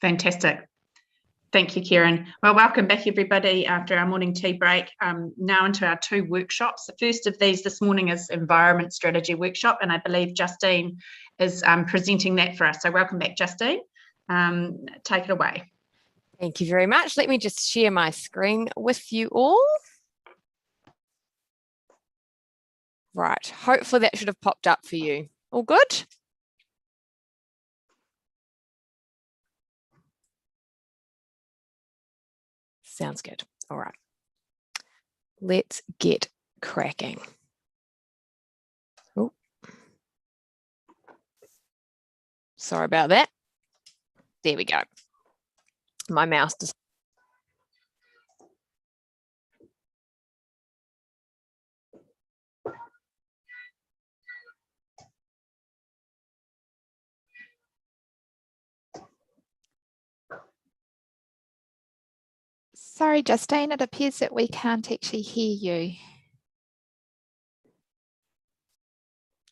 Fantastic. Thank you, Kieran. Well, welcome back, everybody, after our morning tea break. Now into our 2 workshops. The first of these this morning is Environment Strategy Workshop, and I believe Justine is presenting that for us. So welcome back, Justine. Take it away. Thank you very much. Let me just share my screen with you all. Right, hopefully that should have popped up for you. All good? Sounds good. All right. Let's get cracking. Oh, sorry about that. There we go. My mouse just Sorry, Justine, it appears that we can't actually hear you.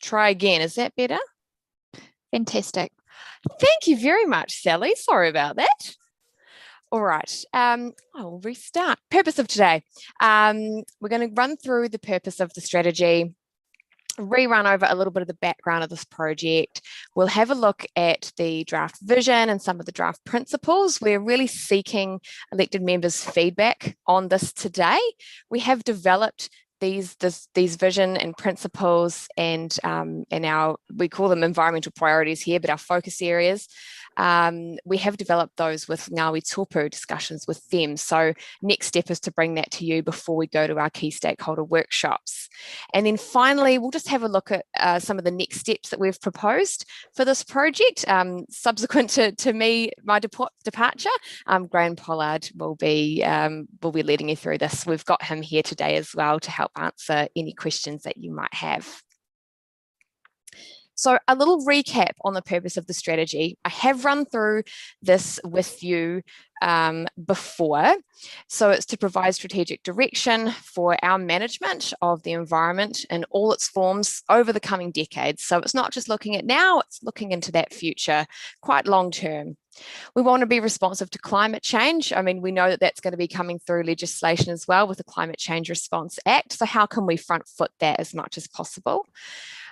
try again. Is that better? Fantastic. Thank you very much, Sally. Sorry about that. All right, I'll restart. Purpose of today. We're going to run through the purpose of the strategy, rerun over a little bit of the background of this project. We'll have a look at the draft vision and some of the draft principles. We're really seeking elected members' feedback on this today. We have developed these vision and principles and we call them environmental priorities here, but our focus areas. We have developed those with Ngāwi Tōpū discussions with them. So next step is to bring that to you before we go to our key stakeholder workshops. And then finally, we'll just have a look at some of the next steps that we've proposed for this project. Subsequent to my departure, Graham Pollard will be leading you through this. We've got him here today as well to help answer any questions that you might have. So a little recap on the purpose of the strategy. I have run through this with you before. So it's to provide strategic direction for our management of the environment in all its forms over the coming decades. So it's not just looking at now, it's looking into that future, quite long term. We want to be responsive to climate change. I mean, we know that that's going to be coming through legislation as well with the Climate Change Response Act. So how can we front foot that as much as possible?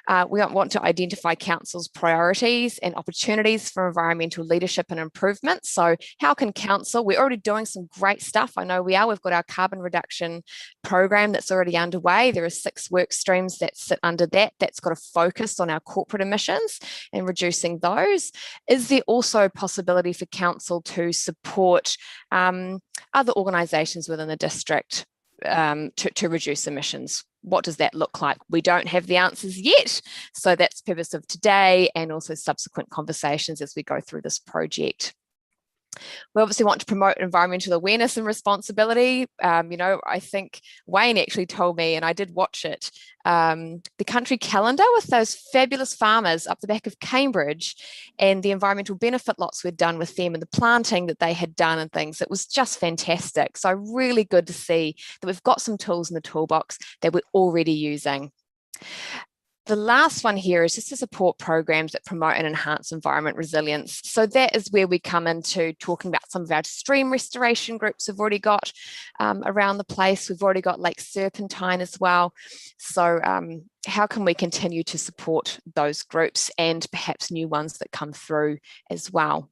We want to identify council's priorities and opportunities for environmental leadership and improvement. So how can council, we're already doing some great stuff. I know we are. We've got our carbon reduction program that's already underway. There are 6 work streams that sit under that. That's got a focus on our corporate emissions and reducing those. Is there also a possibility for council to support other organisations within the district to reduce emissions? What does that look like? We don't have the answers yet. So that's the purpose of today and also subsequent conversations as we go through this project. We obviously want to promote environmental awareness and responsibility. You know, I think Wayne actually told me, and I did watch it, the country calendar with those fabulous farmers up the back of Cambridge and the environmental benefit lots we'd done with them and the planting that they had done and things. It was just fantastic. So really good to see that we've got some tools in the toolbox that we're already using. The last one here is just to support programs that promote and enhance environment resilience. So that is where we come into talking about some of our stream restoration groups we've already got around the place. We've already got Lake Serpentine as well. So how can we continue to support those groups and perhaps new ones that come through as well?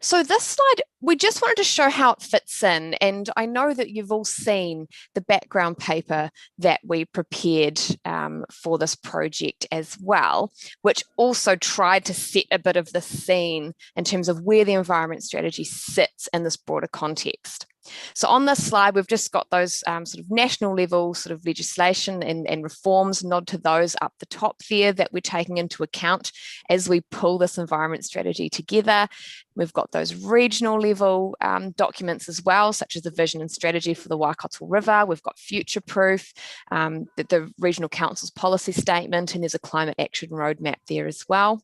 So this slide, we just wanted to show how it fits in. And I know that you've all seen the background paper that we prepared for this project as well, which also tried to set a bit of the scene in terms of where the environment strategy sits in this broader context. So on this slide, we've just got those sort of national level sort of legislation and reforms, nod to those up the top there that we're taking into account as we pull this environment strategy together. We've got those regional level documents as well, such as the vision and strategy for the Waikato River. We've got future proof, the regional council's policy statement, and there's a climate action roadmap there as well.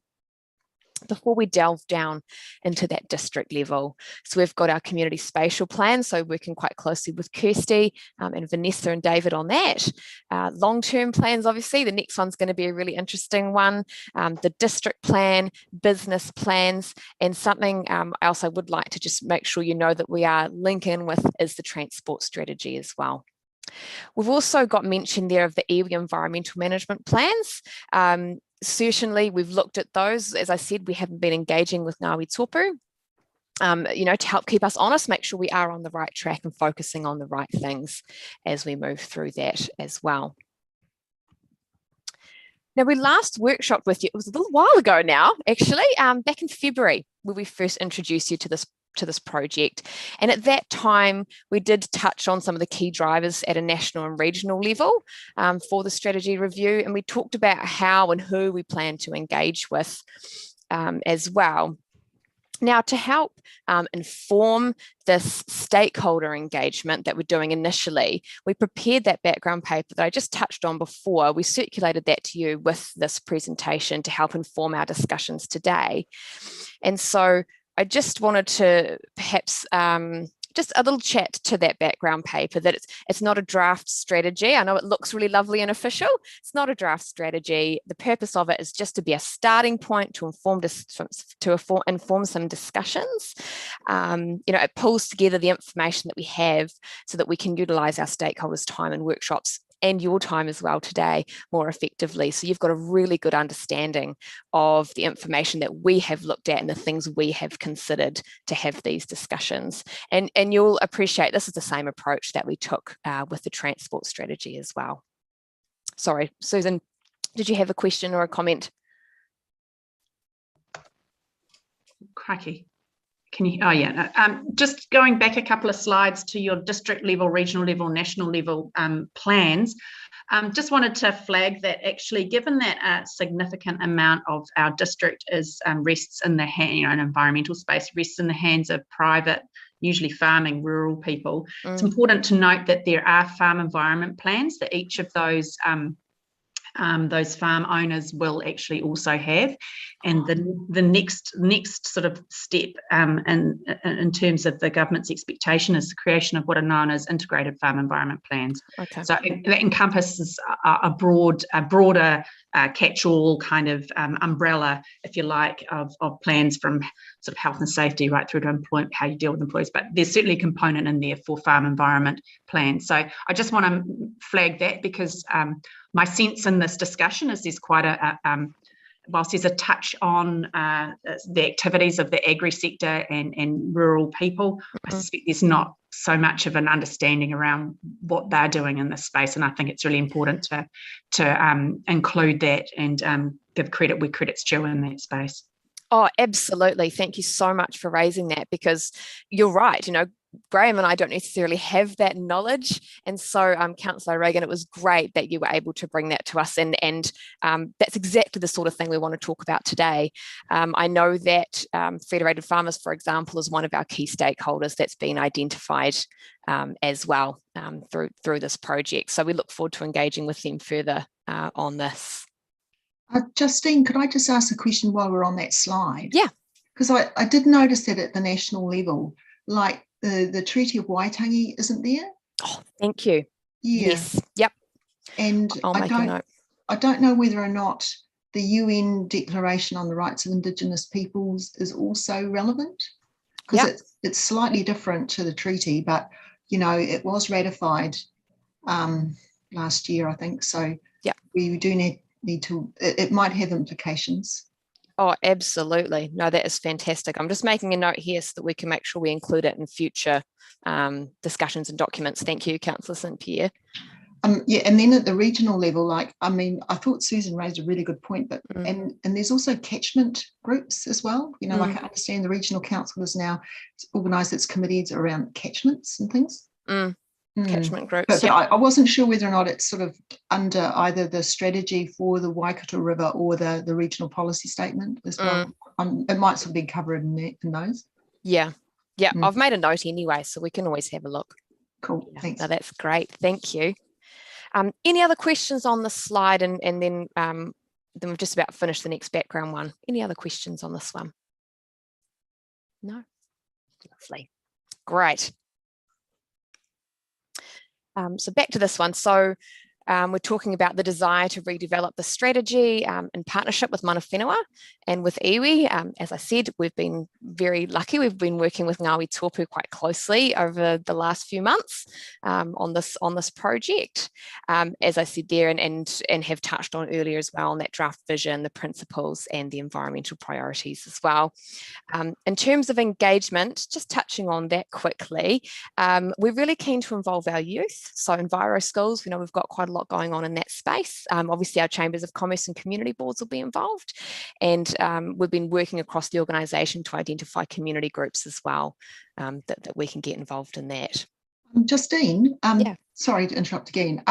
before we delve down into that district level. So we've got our community spatial plan, so working quite closely with Kirsty and Vanessa and David on that. Long-term plans, obviously, the next one's going to be a really interesting one. The district plan, business plans, and something else I would like to just make sure you know that we are linking with is the transport strategy as well. We've also got mention there of the iwi environmental management plans. Certainly, we've looked at those. As I said, we haven't been engaging with Ngāwi Tōpū, to help keep us honest, make sure we are on the right track and focusing on the right things as we move through that as well. Now, we last workshopped with you, it was a little while ago now, actually, back in February, where we first introduced you to this project. And at that time, we did touch on some of the key drivers at a national and regional level for the strategy review. And we talked about how and who we plan to engage with as well. Now, to help inform this stakeholder engagement that we're doing initially, we prepared that background paper that I just touched on before. We circulated that to you with this presentation to help inform our discussions today. And so I just wanted to perhaps just a little chat to that background paper, that it's not a draft strategy. I know it looks really lovely and official. It's not a draft strategy. The purpose of it is just to be a starting point to inform some discussions. It pulls together the information that we have so that we can utilise our stakeholders' time and workshops and your time as well today more effectively. So you've got a really good understanding of the information that we have looked at and the things we have considered to have these discussions. And you'll appreciate this is the same approach that we took with the transport strategy as well. Sorry, Susan, did you have a question or a comment? Crikey. Can you, oh yeah, just going back a couple of slides to your district level, regional level, national level plans, just wanted to flag that actually, given that a significant amount of our district is rests in the hand, an environmental space rests in the hands of private, usually farming rural people, it's important to note that there are farm environment plans that each of those farm owners will actually also have, and the next sort of step in terms of the government's expectation is the creation of what are known as integrated farm environment plans. Okay. So that encompasses a broader catch-all kind of umbrella, if you like, of plans from sort of health and safety right through to employment, how you deal with employees. But there's certainly a component in there for farm environment plans. So I just want to flag that because my sense in this discussion is there's quite whilst there's a touch on the activities of the agri sector and rural people, I suspect there's not so much of an understanding around what they're doing in this space. And I think it's really important to include that and give credit where credit's due in that space. Oh, absolutely. Thank you so much for raising that, because you're right. Graham and I don't necessarily have that knowledge. And so, Councillor Reagan, it was great that you were able to bring that to us. And that's exactly the sort of thing we want to talk about today. I know that Federated Farmers, for example, is one of our key stakeholders that's been identified as well through this project. So we look forward to engaging with them further on this. Justine, could I just ask a question while we're on that slide? Yeah. Because I did notice that at the national level, like the Treaty of Waitangi isn't there. Oh, thank you. Yeah. Yes. Yep. And I'll make a note. I don't know whether or not the UN Declaration on the Rights of Indigenous Peoples is also relevant, because it's slightly different to the treaty, but it was ratified last year, I think. So we do need to, it might have implications. Oh, absolutely. No, that is fantastic. I'm just making a note here so that we can make sure we include it in future discussions and documents. Thank you, Councillor St. Pierre. And then at the regional level, I thought Susan raised a really good point, but and there's also catchment groups as well. I can understand the regional council has now organised its committees around catchments and things. Catchment groups. But I wasn't sure whether or not it's sort of under either the strategy for the Waikato River or the regional policy statement as well. It might sort of be covered in those. Yeah. I've made a note anyway, so we can always have a look. Cool. Thanks. No, that's great. Thank you. Any other questions on the slide, and then then we've just about finished the next background one. Any other questions on this one? No? Lovely. Great. So back to this one. So we're talking about the desire to redevelop the strategy in partnership with Mana Whenua and with iwi. As I said, we've been very lucky. We've been working with Ngāwi Tōpu quite closely over the last few months on this project. As I said there, and have touched on earlier as well, on that draft vision, the principles and the environmental priorities as well. In terms of engagement, just touching on that quickly, we're really keen to involve our youth. So Enviro Schools, we know we've got quite a lot going on in that space. Obviously our chambers of commerce and community boards will be involved, and we've been working across the organisation to identify community groups as well that we can get involved in that. Justine, yeah. Sorry to interrupt again.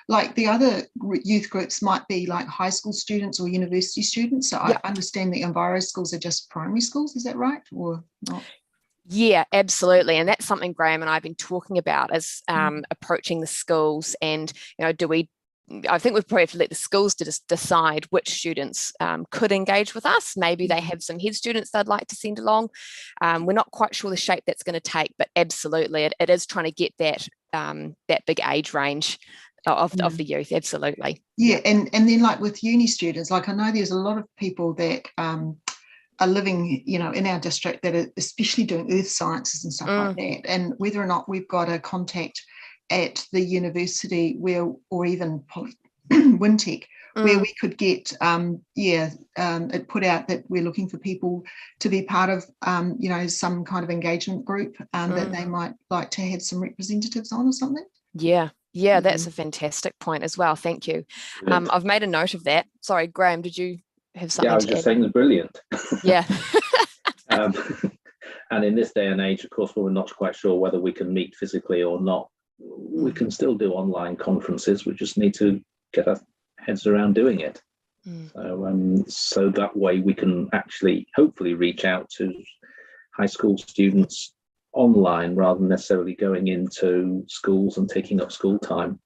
Like the other youth groups might be like high school students or university students. So I understand the Enviro schools are just primary schools. Is that right or not? Yeah, absolutely. And that's something Graham and I have been talking about, as approaching the schools, and, you know, I think we've probably have to let the schools to just decide which students could engage with us. Maybe they have some head students they'd like to send along. We're not quite sure the shape that's going to take, but absolutely it is trying to get that that big age range of the youth. Absolutely. Yeah, and then like with uni students, like I know there's a lot of people that are living, you know, in our district that are especially doing earth sciences and stuff like that, and whether or not we've got a contact at the university where, or even Wintec, where we could get it put out that we're looking for people to be part of you know, some kind of engagement group that they might like to have some representatives on or something. Yeah, that's a fantastic point as well. Thank you. I've made a note of that. Sorry, Graham, did you have something? Yeah, I was just saying it's brilliant. Yeah. And in this day and age, of course, we're not quite sure whether we can meet physically or not. We can still do online conferences. We just need to get our heads around doing it. So that way we can actually hopefully reach out to high school students online rather than necessarily going into schools and taking up school time.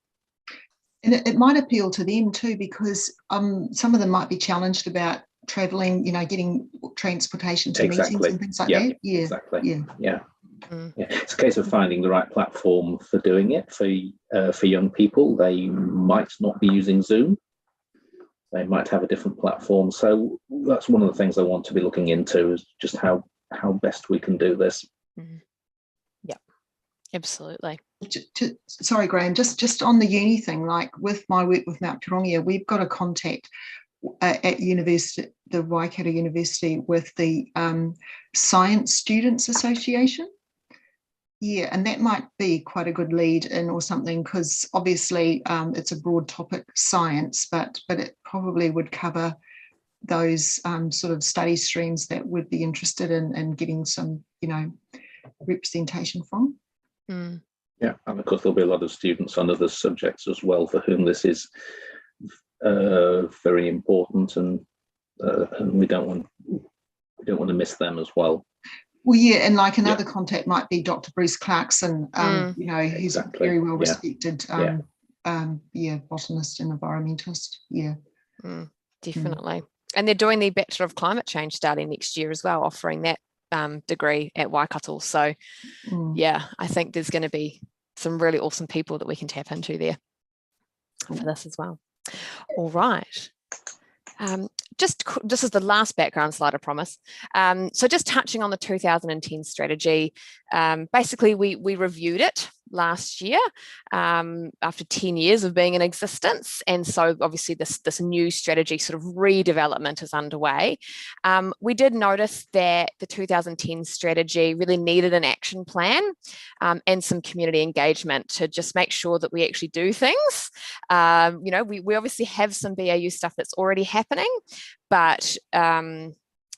And it might appeal to them too, because some of them might be challenged about travelling, you know, getting transportation to meetings and things like that. Yeah, exactly. Yeah. It's a case of finding the right platform for doing it for young people. They might not be using Zoom. They might have a different platform. So that's one of the things I want to be looking into, is just how best we can do this. Yeah, absolutely. Sorry, Graham, just on the uni thing, like with my work with Mount Pirongia, we've got a contact at university, the Waikato University, with the Science Students Association. Yeah, and that might be quite a good lead in or something, because obviously it's a broad topic, science, but it probably would cover those sort of study streams that would be interested in getting some, you know, representation from. Yeah, and of course there'll be a lot of students on other subjects as well for whom this is very important, and we don't want to miss them as well. Well, yeah, and like another contact might be Dr. Bruce Clarkson. You know, he's a very well respected botanist and environmentalist. Yeah, definitely. And they're doing the Bachelor of Climate Change starting next year as well, offering that degree at Waikato. So yeah, I think there's going to be some really awesome people that we can tap into there for this as well. All right. Just this is the last background slide, I promise. So just touching on the 2010 strategy, basically we reviewed it last year after 10 years of being in existence, and so obviously this new strategy sort of redevelopment is underway. We did notice that the 2010 strategy really needed an action plan and some community engagement to just make sure that we actually do things. You know, we obviously have some BAU stuff that's already happening, but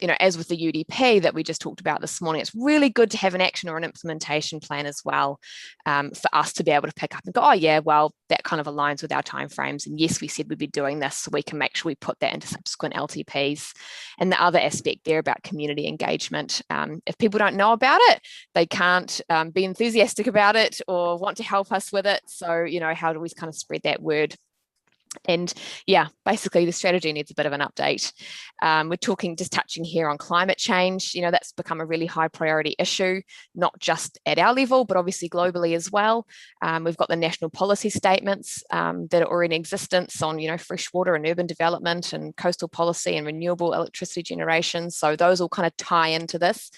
you know, as with the UDP that we just talked about this morning, it's really good to have an action or an implementation plan as well, for us to be able to pick up and go, oh yeah, well, that kind of aligns with our timeframes. And yes, we said we'd be doing this, so we can make sure we put that into subsequent LTPs. And the other aspect there about community engagement, if people don't know about it, they can't be enthusiastic about it or want to help us with it. So, you know, how do we kind of spread that word? And yeah, basically the strategy needs a bit of an update. We're talking, just touching here on climate change. You know, that's become a really high priority issue, not just at our level, but obviously globally as well. We've got the national policy statements that are already in existence on, you know, freshwater and urban development and coastal policy and renewable electricity generation. So those all kind of tie into this.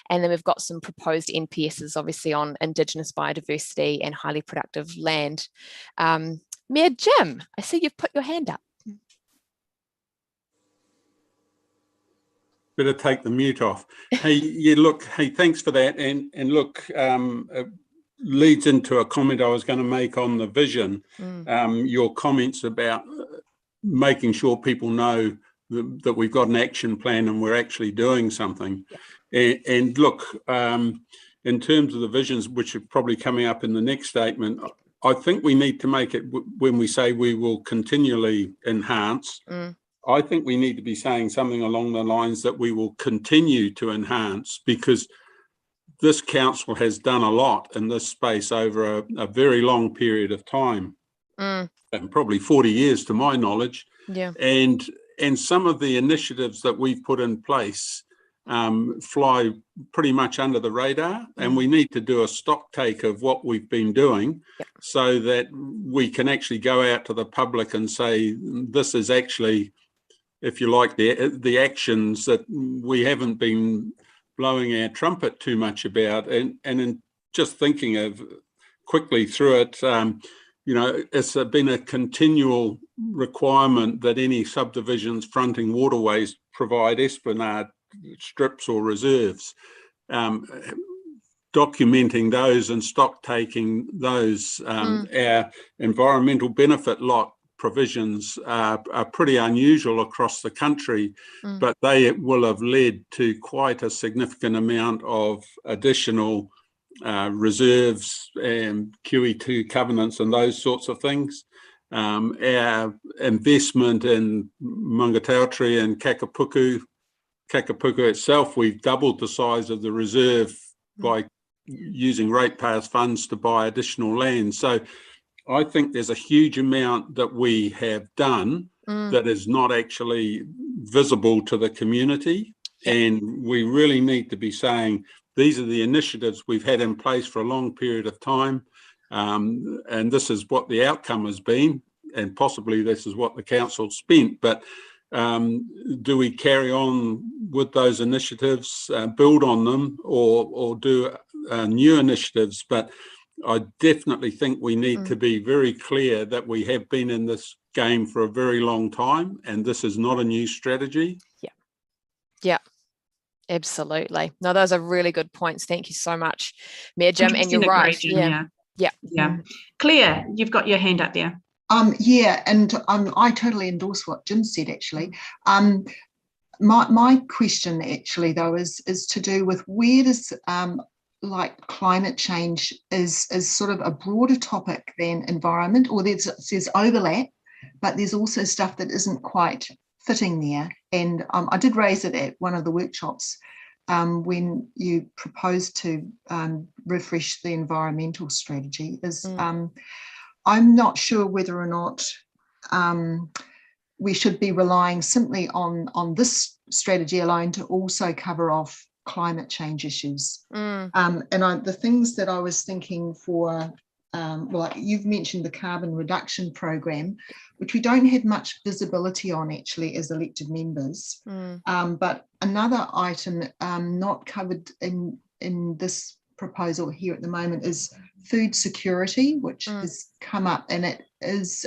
And then we've got some proposed NPSs, obviously, on Indigenous biodiversity and highly productive land. Mayor Jim, I see you've put your hand up. Better take the mute off. Hey, yeah, look, hey, thanks for that. And look, it leads into a comment I was going to make on the vision. Your comments about making sure people know that we've got an action plan and we're actually doing something. Yeah. And look, in terms of the visions, which are probably coming up in the next statement, I think we need to make it, when we say we will continually enhance, I think we need to be saying something along the lines that we will continue to enhance, because this council has done a lot in this space over a very long period of time, and probably 40 years to my knowledge. Yeah. And some of the initiatives that we've put in place fly pretty much under the radar, and we need to do a stock take of what we've been doing, so that we can actually go out to the public and say, this is actually, if you like, the actions that we haven't been blowing our trumpet too much about. And in just thinking of quickly through it, you know, it's been a continual requirement that any subdivisions fronting waterways provide esplanade strips or reserves, documenting those and stock taking those. Our environmental benefit lot provisions are pretty unusual across the country, but they will have led to quite a significant amount of additional reserves and QE2 covenants and those sorts of things. Our investment in Mangatautri and Kakapuku itself, we've doubled the size of the reserve by using ratepayers' funds to buy additional land. So I think there's a huge amount that we have done that is not actually visible to the community. And we really need to be saying, these are the initiatives we've had in place for a long period of time. And this is what the outcome has been. And possibly this is what the council spent. But do we carry on with those initiatives, build on them, or do new initiatives? But I definitely think we need to be very clear that we have been in this game for a very long time, and this is not a new strategy. Yeah, absolutely. No, those are really good points. Thank you so much, Mayor Jim. And you're right. Yeah. Claire, you've got your hand up there. Yeah, and I totally endorse what Jim said, actually. My question, actually, though, is to do with where does like climate change is sort of a broader topic than environment, or there's overlap, but there's also stuff that isn't quite fitting there. And I did raise it at one of the workshops when you proposed to refresh the environmental strategy. I'm not sure whether or not we should be relying simply on this strategy alone to also cover off climate change issues. And the things that I was thinking for, well, you've mentioned the carbon reduction program, which we don't have much visibility on actually as elected members. But another item not covered in this proposal here at the moment is food security, which has come up, and it is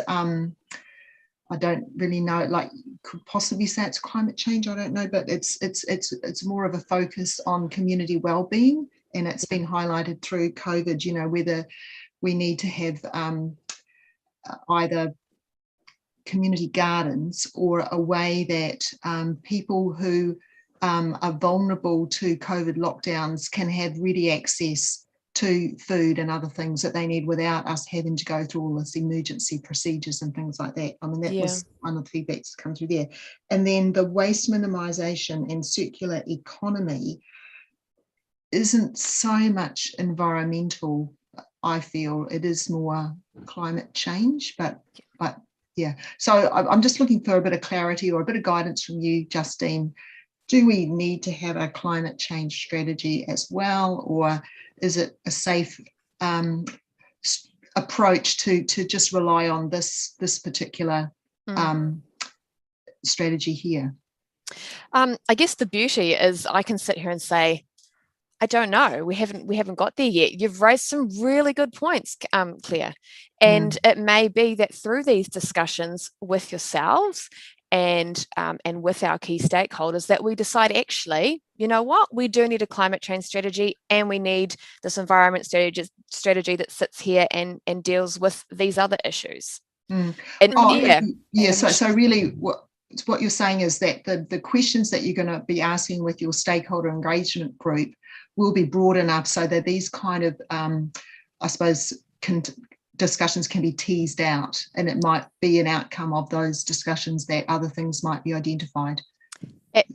I don't really know, like, could possibly say it's climate change, I don't know, but it's more of a focus on community well-being, and it's been highlighted through COVID, you know, whether we need to have either community gardens or a way that people who are vulnerable to COVID lockdowns can have ready access to food and other things that they need without us having to go through all this emergency procedures and things like that. I mean, that was one of the feedbacks that come through there. And then the waste minimisation and circular economy isn't so much environmental, I feel. It is more climate change, but Yeah. So I'm just looking for a bit of clarity or a bit of guidance from you, Justine. Do we need to have a climate change strategy as well, or is it a safe approach to just rely on this particular strategy here? I guess the beauty is I can sit here and say, I don't know. We haven't got there yet. You've raised some really good points, Claire. And it may be that through these discussions with yourselves and with our key stakeholders that we decide, actually, you know what, we do need a climate change strategy, and we need this environment strategy that sits here and deals with these other issues. And So really what you're saying is that the questions that you're going to be asking with your stakeholder engagement group will be broad enough so that these kind of, I suppose, discussions can be teased out, and it might be an outcome of those discussions that other things might be identified.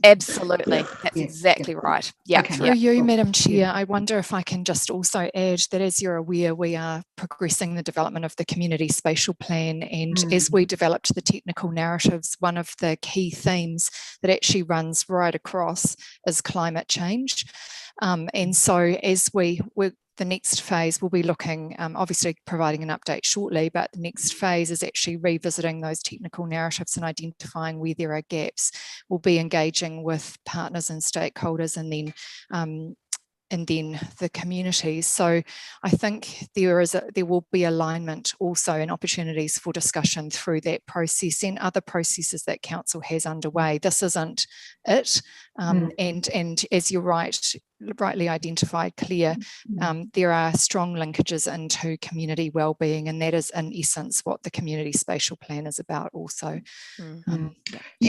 Absolutely. That's exactly right. Yeah. Okay. Through you, Madam Chair, I wonder if I can just also add that, as you're aware, we are progressing the development of the community spatial plan, and as we developed the technical narratives, one of the key themes that actually runs right across is climate change. And so as the next phase, we'll be looking, obviously providing an update shortly, but the next phase is actually revisiting those technical narratives and identifying where there are gaps. We'll be engaging with partners and stakeholders, and then the communities. So I think there will be alignment also and opportunities for discussion through that process and other processes that Council has underway. This isn't it. And as you're rightly identified, Claire, there are strong linkages into community wellbeing, and that is in essence what the community spatial plan is about also.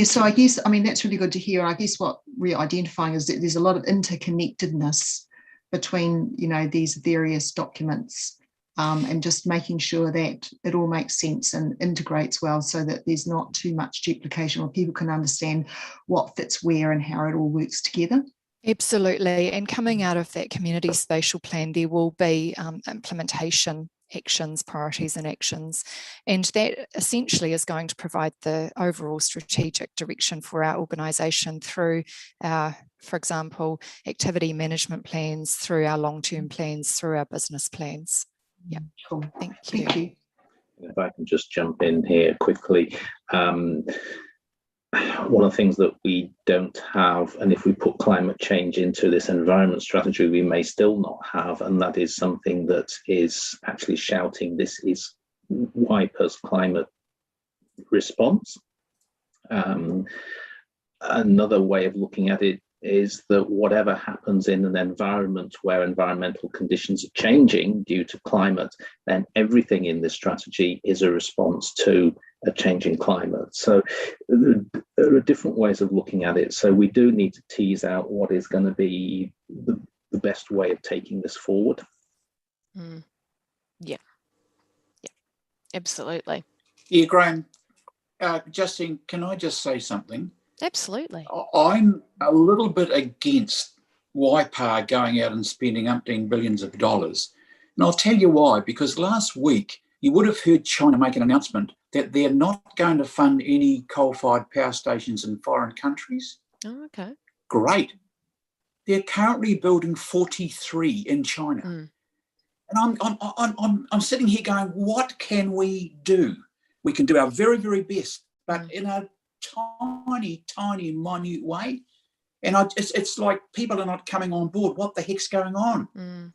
So I guess, I mean, that's really good to hear. I guess what we're identifying is that there's a lot of interconnectedness between, these various documents, and just making sure that it all makes sense and integrates well, so that there's not too much duplication, or people can understand what fits where and how it all works together. Absolutely. And coming out of that community spatial plan, there will be implementation actions, priorities and actions, and that essentially is going to provide the overall strategic direction for our organisation through our, for example, activity management plans, through our long-term plans, through our business plans. Yeah, cool. Thank you. If I can just jump in here quickly. One of the things that we don't have, and if we put climate change into this environment strategy, we may still not have, and that is something that is actually shouting, this is Waipa's climate response. Another way of looking at it is that whatever happens in an environment where environmental conditions are changing due to climate, then everything in this strategy is a response to a changing climate. So there are different ways of looking at it. So we do need to tease out what is going to be the best way of taking this forward. Yeah, absolutely. Yeah, Graham, Justine, can I just say something? Absolutely. I'm a little bit against Waipa going out and spending umpteen billions of dollars. And I'll tell you why, because last week you would have heard China make an announcement that they're not going to fund any coal-fired power stations in foreign countries. Oh, okay. Great. They're currently building 43 in China. And I'm sitting here going, what can we do? We can do our very, very best, but in a tiny, minute way. And it's like people are not coming on board. What the heck's going on?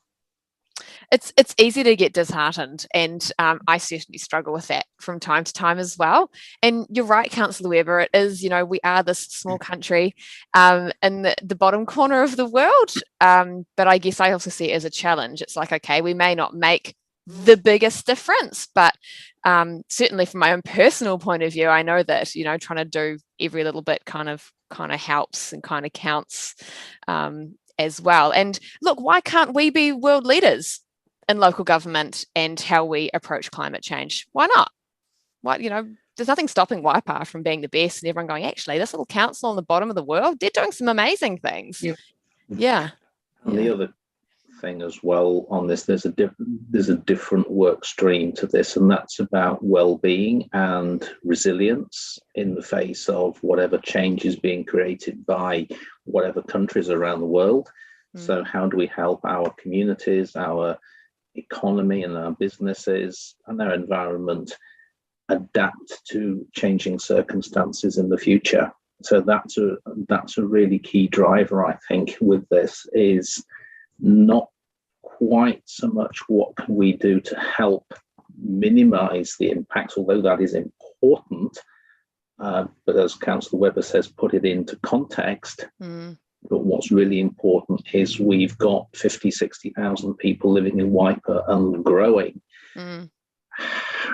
It's easy to get disheartened, and I certainly struggle with that from time to time as well. And you're right, Councillor Weber, it is, we are this small country in the bottom corner of the world, but I guess I also see it as a challenge. It's like, okay, we may not make the biggest difference, but certainly from my own personal point of view, I know that trying to do every little bit kind of helps and kind of counts as well. And look, why can't we be world leaders in local government and how we approach climate change? Why not? There's nothing stopping Waipa from being the best, and everyone going, actually, this little council on the bottom of the world, they're doing some amazing things. Yeah. And the other thing as well on this. There's a different work stream to this, and that's about well-being and resilience in the face of whatever change is being created by whatever countries around the world. So how do we help our communities, our economy and our businesses and our environment adapt to changing circumstances in the future? So that's a really key driver, I think, with this, is not quite so much what can we do to help minimize the impacts, although that is important, but as Councillor Webber says, put it into context. But what's really important is we've got 50, 60,000 people living in Waipa and growing.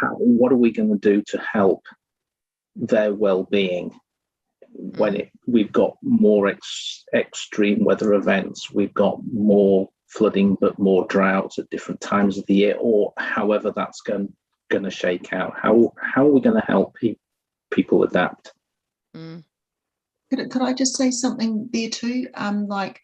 What are we going to do to help their well-being when we've got more extreme weather events, we've got more flooding, but more droughts at different times of the year, or however that's going to shake out? How are we going to help people adapt? Could I just say something there too? Like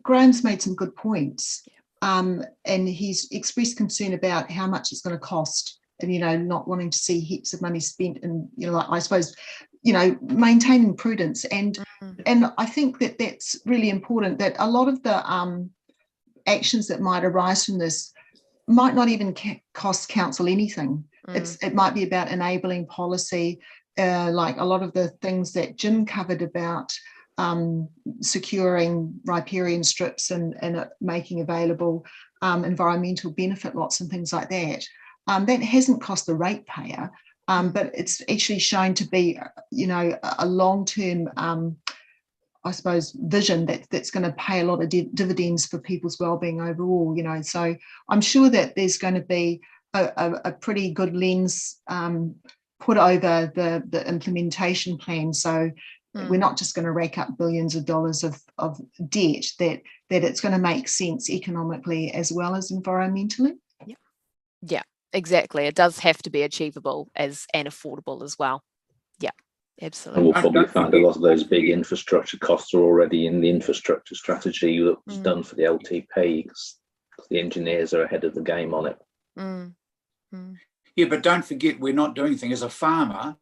Graham's made some good points, and he's expressed concern about how much it's going to cost, and not wanting to see heaps of money spent, and I suppose maintaining prudence, and I think that that's really important. That a lot of the actions that might arise from this might not even cost council anything. It might be about enabling policy. Like a lot of the things that Jim covered about securing riparian strips and making available environmental benefit lots and things like that. That hasn't cost the ratepayer, but it's actually shown to be, a long-term, I suppose, vision that's going to pay a lot of dividends for people's well-being overall. So I'm sure that there's going to be a pretty good lens put over the implementation plan, so we're not just going to rake up billions of dollars of debt, that it's going to make sense economically as well as environmentally. Yeah, exactly. It does have to be achievable and affordable as well. Yeah, absolutely. And we'll probably find a lot of those big infrastructure costs are already in the infrastructure strategy that was done for the LTP, because the engineers are ahead of the game on it. Yeah, but don't forget, we're not doing anything. As a farmer,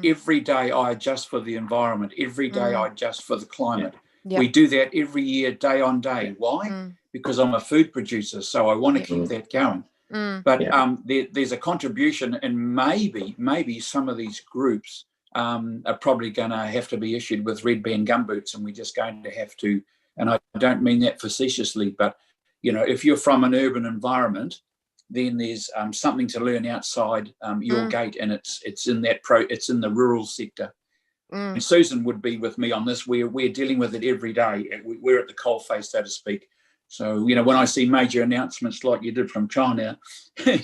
every day I adjust for the environment. Every day I adjust for the climate. Yep. We do that every year, day on day. Why? Because I'm a food producer, so I want to keep that going. But there's a contribution, and maybe some of these groups are probably going to have to be issued with red band gumboots, and we're just going to have to, and I don't mean that facetiously, but, if you're from an urban environment, then there's something to learn outside your gate, and it's in the rural sector. And Susan would be with me on this. We're dealing with it every day. We're at the coalface, so to speak. So when I see major announcements like you did from China,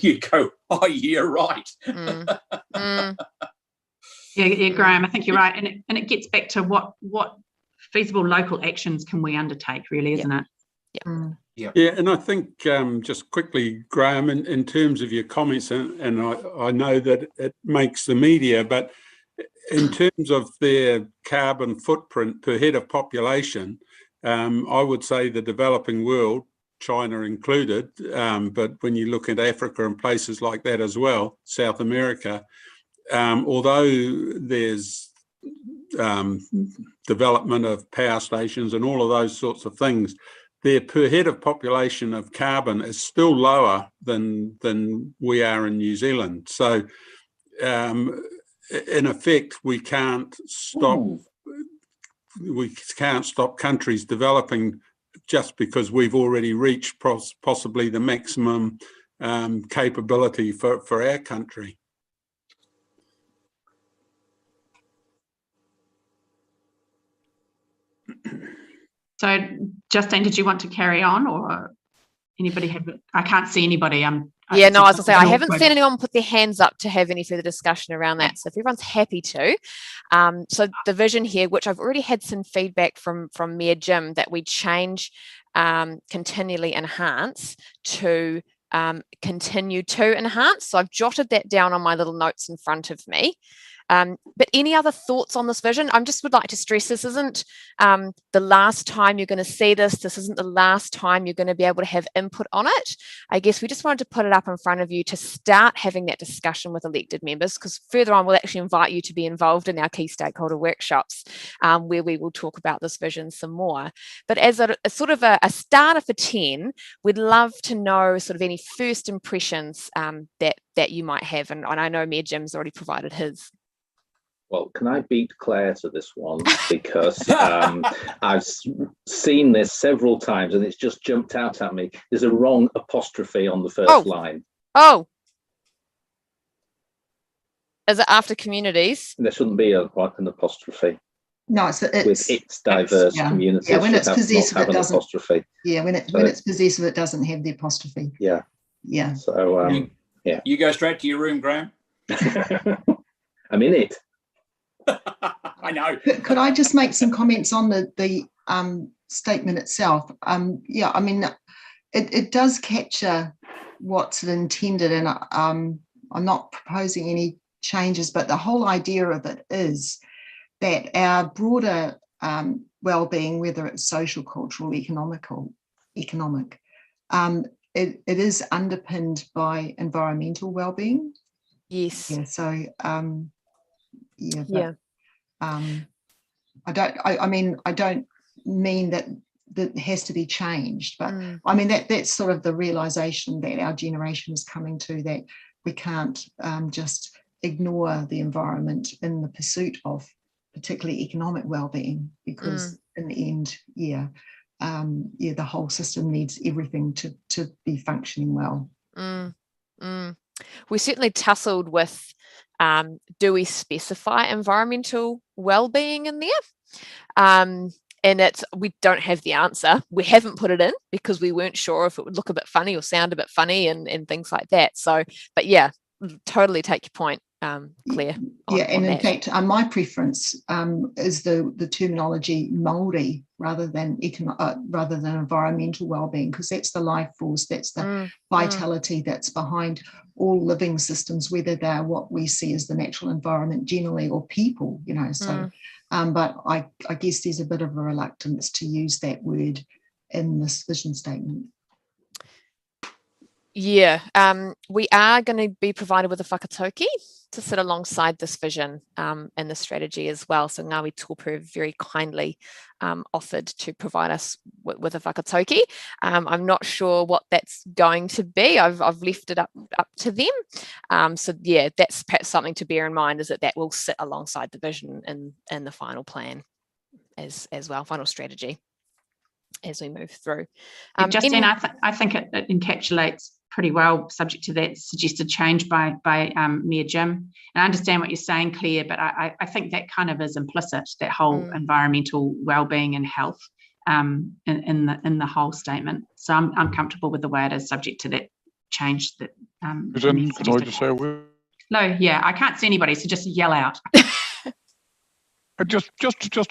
you go, "Oh yeah, right." Yeah, Graham, I think you're right, and it gets back to what feasible local actions can we undertake, really, isn't it? Yeah, and I think just quickly, Graham, in terms of your comments, and I know that it makes the media, but in terms of their carbon footprint per head of population, I would say the developing world, China included, but when you look at Africa and places like that as well, South America, although there's development of power stations and all of those sorts of things, their per head of population of carbon is still lower than we are in New Zealand. So in effect, we can't stop countries developing just because we've already reached possibly the maximum capability for our country. So, Justine, did you want to carry on, or anybody have? I can't see anybody. I was going to say, I haven't seen anyone put their hands up to have any further discussion around that. So if everyone's happy to. So the vision here, which I've already had some feedback from Mayor Jim, that we change continually enhance to continue to enhance. So I've jotted that down on my little notes in front of me. But any other thoughts on this vision? I just would like to stress this isn't the last time you're going to see this. This isn't the last time you're going to be able to have input on it. I guess we just wanted to put it up in front of you to start having that discussion with elected members, because further on we'll actually invite you to be involved in our key stakeholder workshops, where we will talk about this vision some more. But as a sort of a starter for 10, we'd love to know sort of any first impressions that you might have. And I know Mayor Jim's already provided his. Well, can I beat Claire to this one? Because I've seen this several times and it's just jumped out at me. There's a wrong apostrophe on the first line. Oh. Is it after communities? There shouldn't be an apostrophe. No, it's with its diverse communities. Yeah, when it's possessive, it doesn't. Apostrophe. Yeah, when it's possessive, it doesn't have the apostrophe. Yeah. Yeah. So You go straight to your room, Graham. I'm in it. I know. Could I just make some comments on the statement itself? Yeah, I mean, it does capture what's intended, and I'm not proposing any changes, but the whole idea of it is that our broader well-being, whether it's social, cultural, economic, it is underpinned by environmental well-being. Yes. Yeah. So I don't mean that has to be changed, but I mean that's sort of the realization that our generation is coming to, that we can't just ignore the environment in the pursuit of particularly economic well-being, because in the end, the whole system needs everything to be functioning well. We certainly tussled with do we specify environmental well-being in there? And we don't have the answer. We haven't put it in because we weren't sure if it would look a bit funny or sound a bit funny and things like that. So, but yeah, totally take your point, Claire. And in fact, my preference is the terminology Maori rather than environmental well-being, because that's the life force, that's the vitality that's behind all living systems, whether they're what we see as the natural environment generally or people, So, but I guess there's a bit of a reluctance to use that word in this vision statement. Yeah, we are going to be provided with a Whakatoki to sit alongside this vision and the strategy as well. So Ngāwi Tōpū very kindly offered to provide us with a Whakatoki. I'm not sure what that's going to be. I've left it up to them. So yeah, that's perhaps something to bear in mind, is that will sit alongside the vision and the final plan as well, final strategy as we move through. Justine, I think it encapsulates pretty well, subject to that suggested change by Mayor Jim. And I understand what you're saying, Claire, but I think that kind of is implicit, that whole environmental well-being and health in the whole statement. So I'm comfortable with the way it is, subject to that change. That can I just say a word? No, yeah, I can't see anybody, so just yell out. Just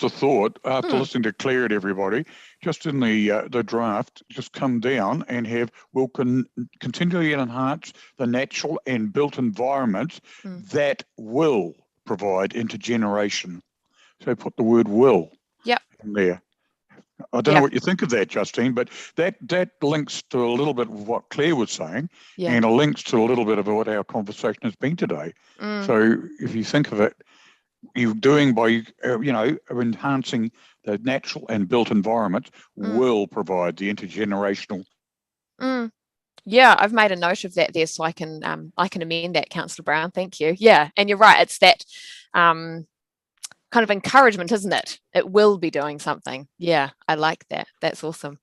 a thought after listening to Claire and everybody, just in the draft, just come down and we'll continually enhance the natural and built environments that will provide intergeneration. So put the word will in there. I don't know what you think of that, Justine, but that links to a little bit of what Claire was saying, and it links to a little bit of what our conversation has been today. So if you think of it, you're doing by enhancing the natural and built environment will provide the intergenerational. Yeah, I've made a note of that there, so I can amend that, Councillor Brown. Thank you. Yeah, and you're right. It's that kind of encouragement, isn't it? It will be doing something. Yeah, I like that. That's awesome.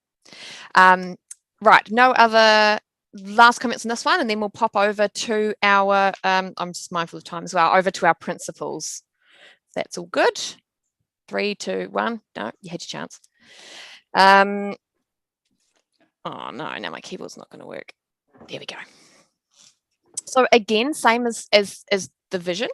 Right, no other last comments on this one, and then we'll pop over to our. I'm just mindful of time as well. Over to our principles. That's all good. 3, 2, 1. No, you had your chance. Oh no, now my keyboard's not going to work. There we go. So again, same as the vision,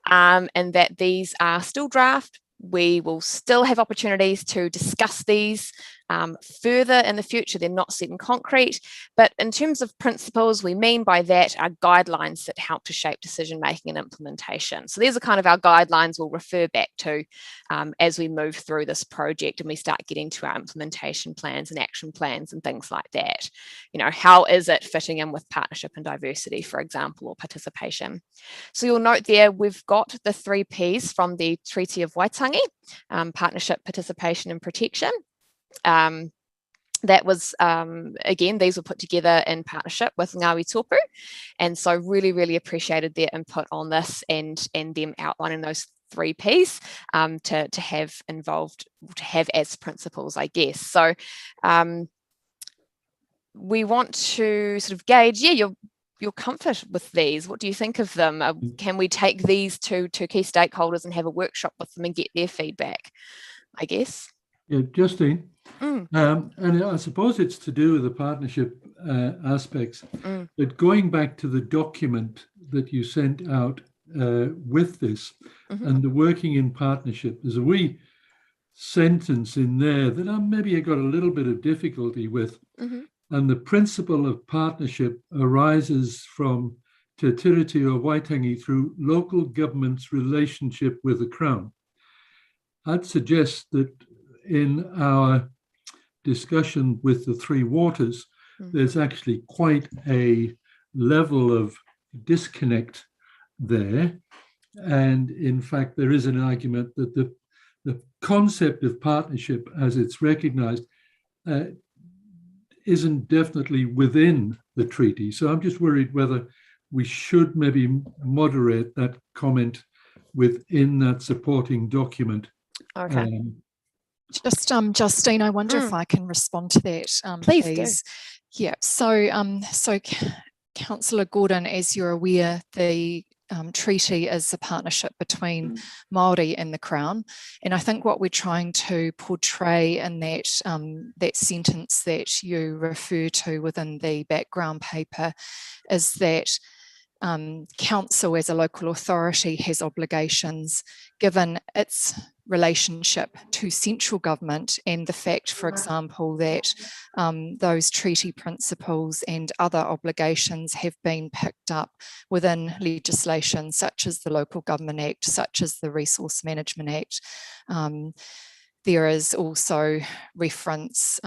and that these are still draft. We will still have opportunities to discuss these Further in the future, they're not set in concrete, but in terms of principles, we mean by that are guidelines that help to shape decision making and implementation. So these are kind of our guidelines we'll refer back to as we move through this project and we start getting to our implementation plans and action plans and things like that. You know, how is it fitting in with partnership and diversity, for example, or participation? So you'll note there we've got the 3 Ps from the Treaty of Waitangi, partnership, participation and protection. That was, again, these were put together in partnership with Ngāwi Tōpū, and so really appreciated their input on this and them outlining those 3 Ps to have involved, to have as principles, I guess. So we want to sort of gauge, your comfort with these. What do you think of them? Can we take these to key stakeholders and have a workshop with them and get their feedback, I guess? Yeah, Justine. And I suppose it's to do with the partnership aspects. But going back to the document that you sent out with this and the working in partnership, there's a wee sentence in there that maybe I got a little bit of difficulty with. And the principle of partnership arises from Te Tiriti o Waitangi through local government's relationship with the Crown. I'd suggest that in our discussion with the Three Waters, there's actually quite a level of disconnect there. And in fact, there is an argument that the concept of partnership as it's recognized isn't definitely within the treaty. So I'm just worried whether we should maybe moderate that comment within that supporting document. Okay. Just Justine, I wonder if I can respond to that, please. Yeah. So Councillor Gordon, as you're aware, the treaty is a partnership between Maori and the Crown, and I think what we're trying to portray in that that sentence that you refer to within the background paper is that council as a local authority has obligations given its relationship to central government and the fact, for example, that those treaty principles and other obligations have been picked up within legislation such as the Local Government Act, such as the Resource Management Act. There is also reference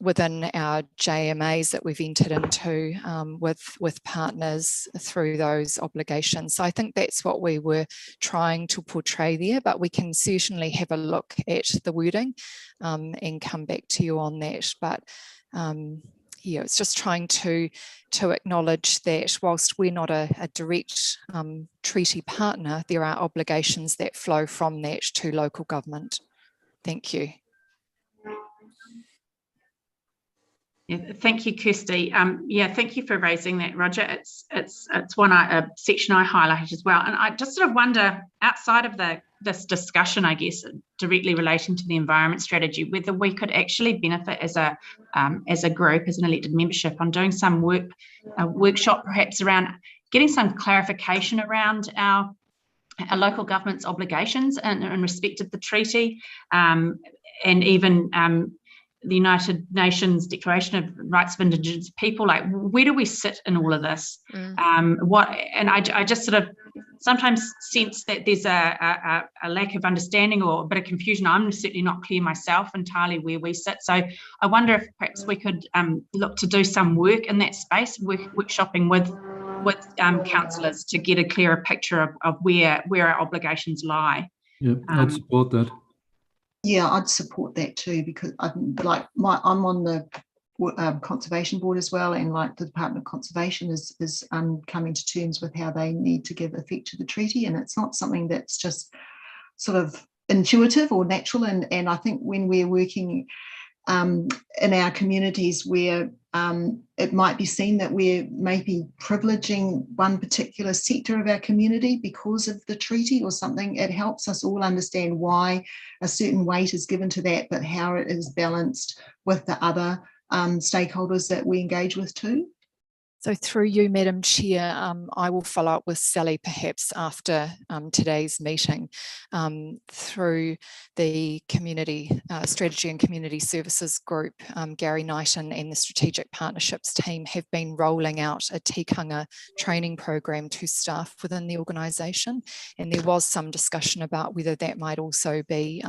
within our JMAs that we've entered into with partners through those obligations. So I think that's what we were trying to portray there, but we can certainly have a look at the wording and come back to you on that. But yeah, it's just trying to acknowledge that whilst we're not a direct treaty partner, there are obligations that flow from that to local government. Thank you. Yeah, thank you, Kirsty. Yeah, thank you for raising that, Roger. It's one section I highlighted as well, and I just sort of wonder, outside of this discussion, I guess, directly relating to the environment strategy, whether we could actually benefit as a group, as an elected membership, on doing some workshop, perhaps around getting some clarification around our local government's obligations in respect of the treaty, and even the United Nations Declaration of Rights of Indigenous People. Like, where do we sit in all of this? I just sort of sometimes sense that there's a lack of understanding or a bit of confusion. I'm certainly not clear myself entirely where we sit. So I wonder if perhaps we could look to do some work in that space, workshopping with councillors to get a clearer picture of where our obligations lie. Yeah, I'd support that. Yeah, I'd support that too, because I'm on the conservation board as well, and like the Department of Conservation is coming to terms with how they need to give effect to the treaty, and it's not something that's just sort of intuitive or natural. And I think when we're working in our communities where it might be seen that we're maybe privileging one particular sector of our community because of the treaty or something, it helps us all understand why a certain weight is given to that, but how it is balanced with the other stakeholders that we engage with too. So through you, Madam Chair, I will follow up with Sally perhaps after today's meeting. Through the Community Strategy and Community Services Group, Gary Knighton and the Strategic Partnerships team have been rolling out a tikanga training program to staff within the organisation, and there was some discussion about whether that might also be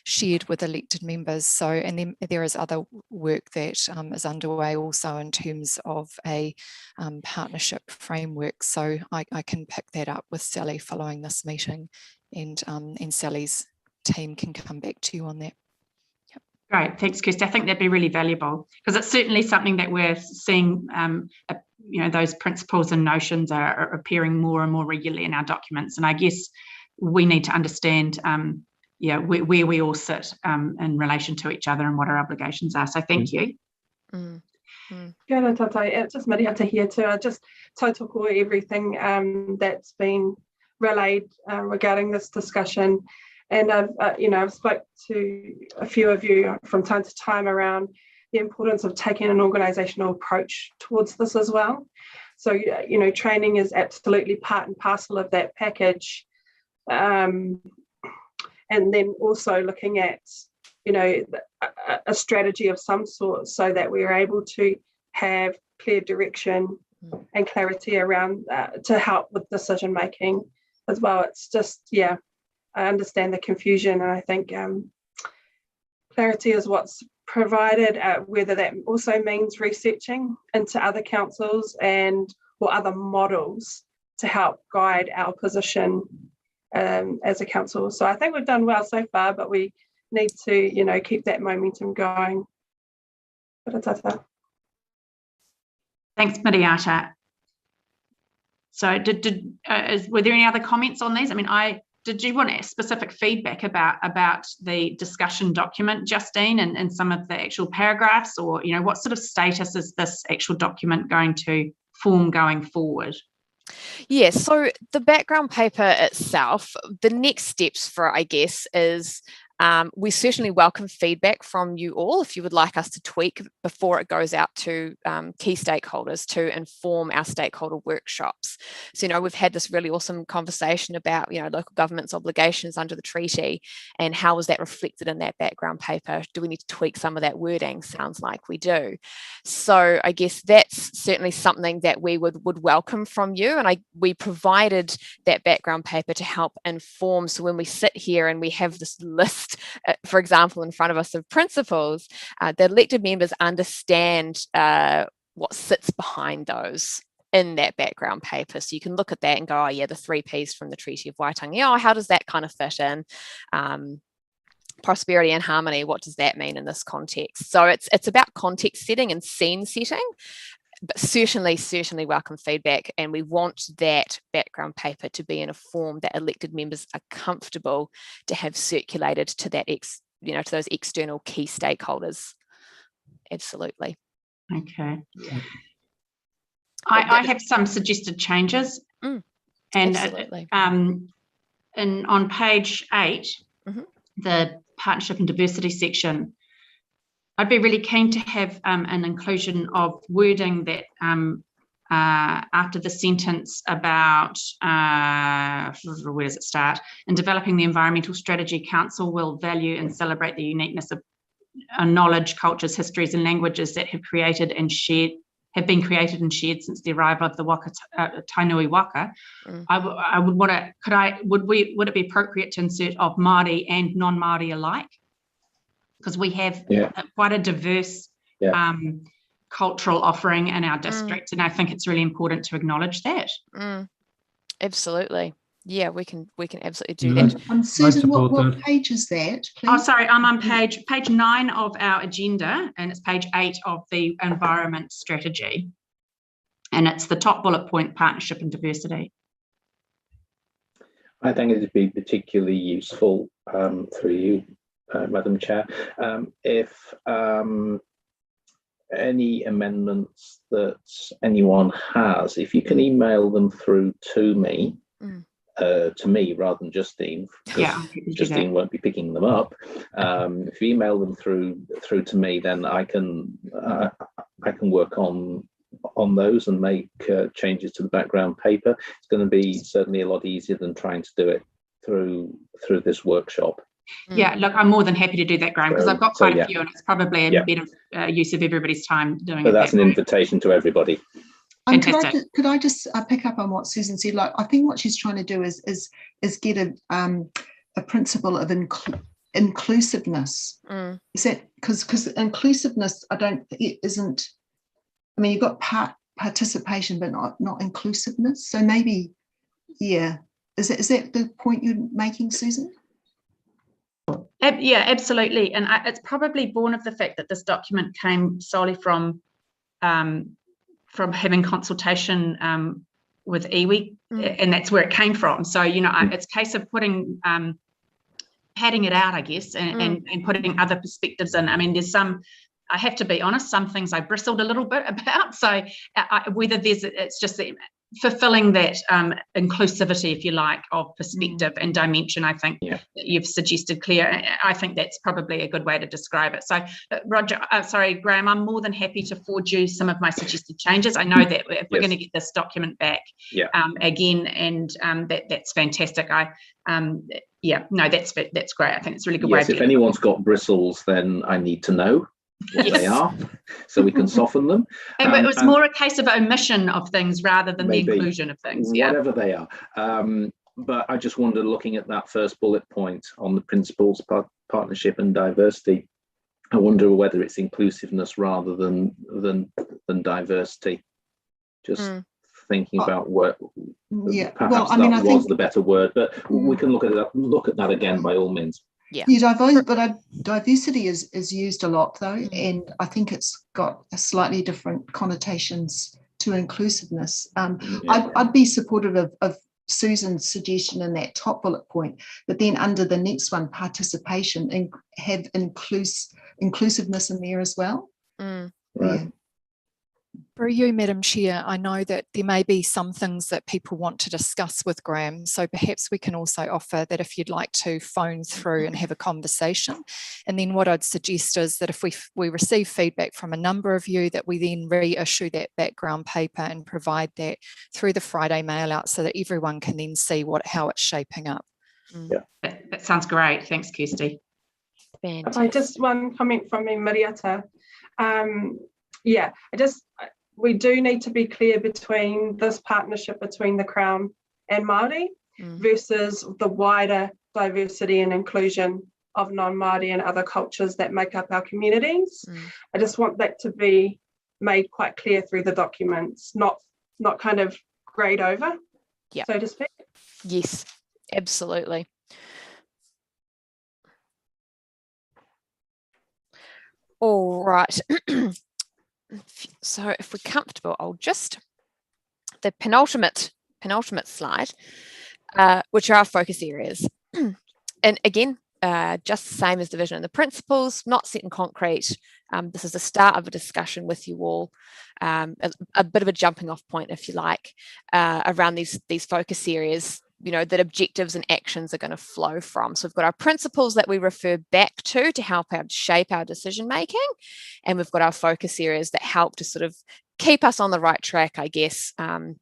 shared with elected members. So, and then there is other work that is underway also in terms of a partnership framework. So I can pick that up with Sally following this meeting, and Sally's team can come back to you on that. Yep. Great, thanks, Kirsty. I think that'd be really valuable, because it's certainly something that we're seeing, you know, those principles and notions are appearing more and more regularly in our documents. And I guess we need to understand where we all sit in relation to each other and what our obligations are. So thank you. Kia ora tātou, just Mariata here too. I just tautoko everything that's been relayed regarding this discussion, and I've spoke to a few of you from time to time around the importance of taking an organisational approach towards this as well. So training is absolutely part and parcel of that package, and then also looking at a strategy of some sort, so that we're able to have clear direction and clarity around to help with decision making as well. It's just, I understand the confusion, and I think clarity is what's provided, whether that also means researching into other councils or other models to help guide our position as a council. So I think we've done well so far, but we need to, keep that momentum going. Thanks, Mariata. So were there any other comments on these? I mean, did you want specific feedback about the discussion document, Justine, and some of the actual paragraphs, or what sort of status is this actual document going to form going forward? Yeah, so the background paper itself, the next steps for, I guess, is we certainly welcome feedback from you all if you would like us to tweak before it goes out to key stakeholders to inform our stakeholder workshops. So, we've had this really awesome conversation about, local government's obligations under the treaty, and how is that reflected in that background paper? Do we need to tweak some of that wording? Sounds like we do. So I guess that's certainly something that we would welcome from you. And we provided that background paper to help inform. So when we sit here and we have this list, for example, in front of us of principles, the elected members understand what sits behind those in that background paper. So you can look at that and go, oh yeah, the 3 Ps from the Treaty of Waitangi, how does that kind of fit in? Prosperity and harmony, what does that mean in this context? So it's about context setting and scene setting, but certainly welcome feedback, and we want that background paper to be in a form that elected members are comfortable to have circulated to that to those external key stakeholders. Absolutely. Okay. Yeah. I have some suggested changes, and absolutely. And on page 8, the partnership and diversity section, I'd be really keen to have an inclusion of wording that after the sentence about, where does it start? In developing the environmental strategy, Council will value and celebrate the uniqueness of knowledge, cultures, histories and languages that have been created and shared since the arrival of the Tainui Waka. I would want to, would it be appropriate to insert of Māori and non-Māori alike? Because we have quite a diverse cultural offering in our district, and I think it's really important to acknowledge that. Absolutely. Yeah, we can absolutely do that. Susan, what page is that, please? Oh, sorry, I'm on page 9 of our agenda, and it's page 8 of the environment strategy, and it's the top bullet point, partnership and diversity. I think it would be particularly useful through you, Madam Chair, if any amendments that anyone has, if you can email them through to me, rather than Justine, because Justine won't be picking them up. If you email them through to me, then I can work on on those and make changes to the background paper. It's going to be certainly a lot easier than trying to do it through this workshop. Yeah, look, I'm more than happy to do that, Graham, because I've got quite a few, and it's probably a better use of everybody's time doing it. But that's an invitation to everybody. Could I just pick up on what Susan said? Like, I think what she's trying to do is get a principle of inclusiveness. Is that because inclusiveness, isn't. I mean, you've got participation, but not inclusiveness. So maybe, yeah, is that the point you're making, Susan? Yeah, absolutely, and it's probably born of the fact that this document came solely from having consultation with iwi, and that's where it came from. So, you know, it's a case of putting padding it out, I guess, and putting other perspectives in. I mean, there's some, I have to be honest, some things I bristled a little bit about. So whether it's just fulfilling that inclusivity, if you like, of perspective and dimension, I think that you've suggested, Claire. I think that's probably a good way to describe it. So, Graham, I'm more than happy to forward you some of my suggested changes. I know that if we're going to get this document back again, and that's fantastic. That's great. I think it's a really good way. If anyone's got bristles, then I need to know what they are, so we can soften them. It was more a case of omission of things rather than the inclusion of things. Whatever they are. But I just wondered, looking at that first bullet point on the principles, partnership and diversity, I wonder whether it's inclusiveness rather than diversity. Just thinking about what perhaps that was the better word, but we can look at that again by all means. Diversity is used a lot though, and I think it's got a slightly different connotations to inclusiveness. I'd be supportive of Susan's suggestion in that top bullet point, but then under the next one, participation, and have inclusiveness in there as well. Right. For you, Madam Chair, I know that there may be some things that people want to discuss with Graham, so perhaps we can also offer that if you'd like to phone through and have a conversation. And then what I'd suggest is that if we receive feedback from a number of you, that we then reissue that background paper and provide that through the Friday mail out so that everyone can then see how it's shaping up. That sounds great. Thanks, Kirsty. Fantastic. Just one comment from me, Miriata. We do need to be clear between this partnership between the Crown and Māori versus the wider diversity and inclusion of non-Māori and other cultures that make up our communities. I just want that to be made quite clear through the documents, not kind of grayed over, so to speak. Yes, absolutely. All right. So if we're comfortable, I'll just, the penultimate slide, which are our focus areas. And again, just the same as the vision and the principles, not set in concrete. This is the start of a discussion with you all, a bit of a jumping off point, if you like, around these focus areas, you know, that objectives and actions are going to flow from. So we've got our principles that we refer back to help shape our decision making, and we've got our focus areas that help to sort of keep us on the right track, I guess, in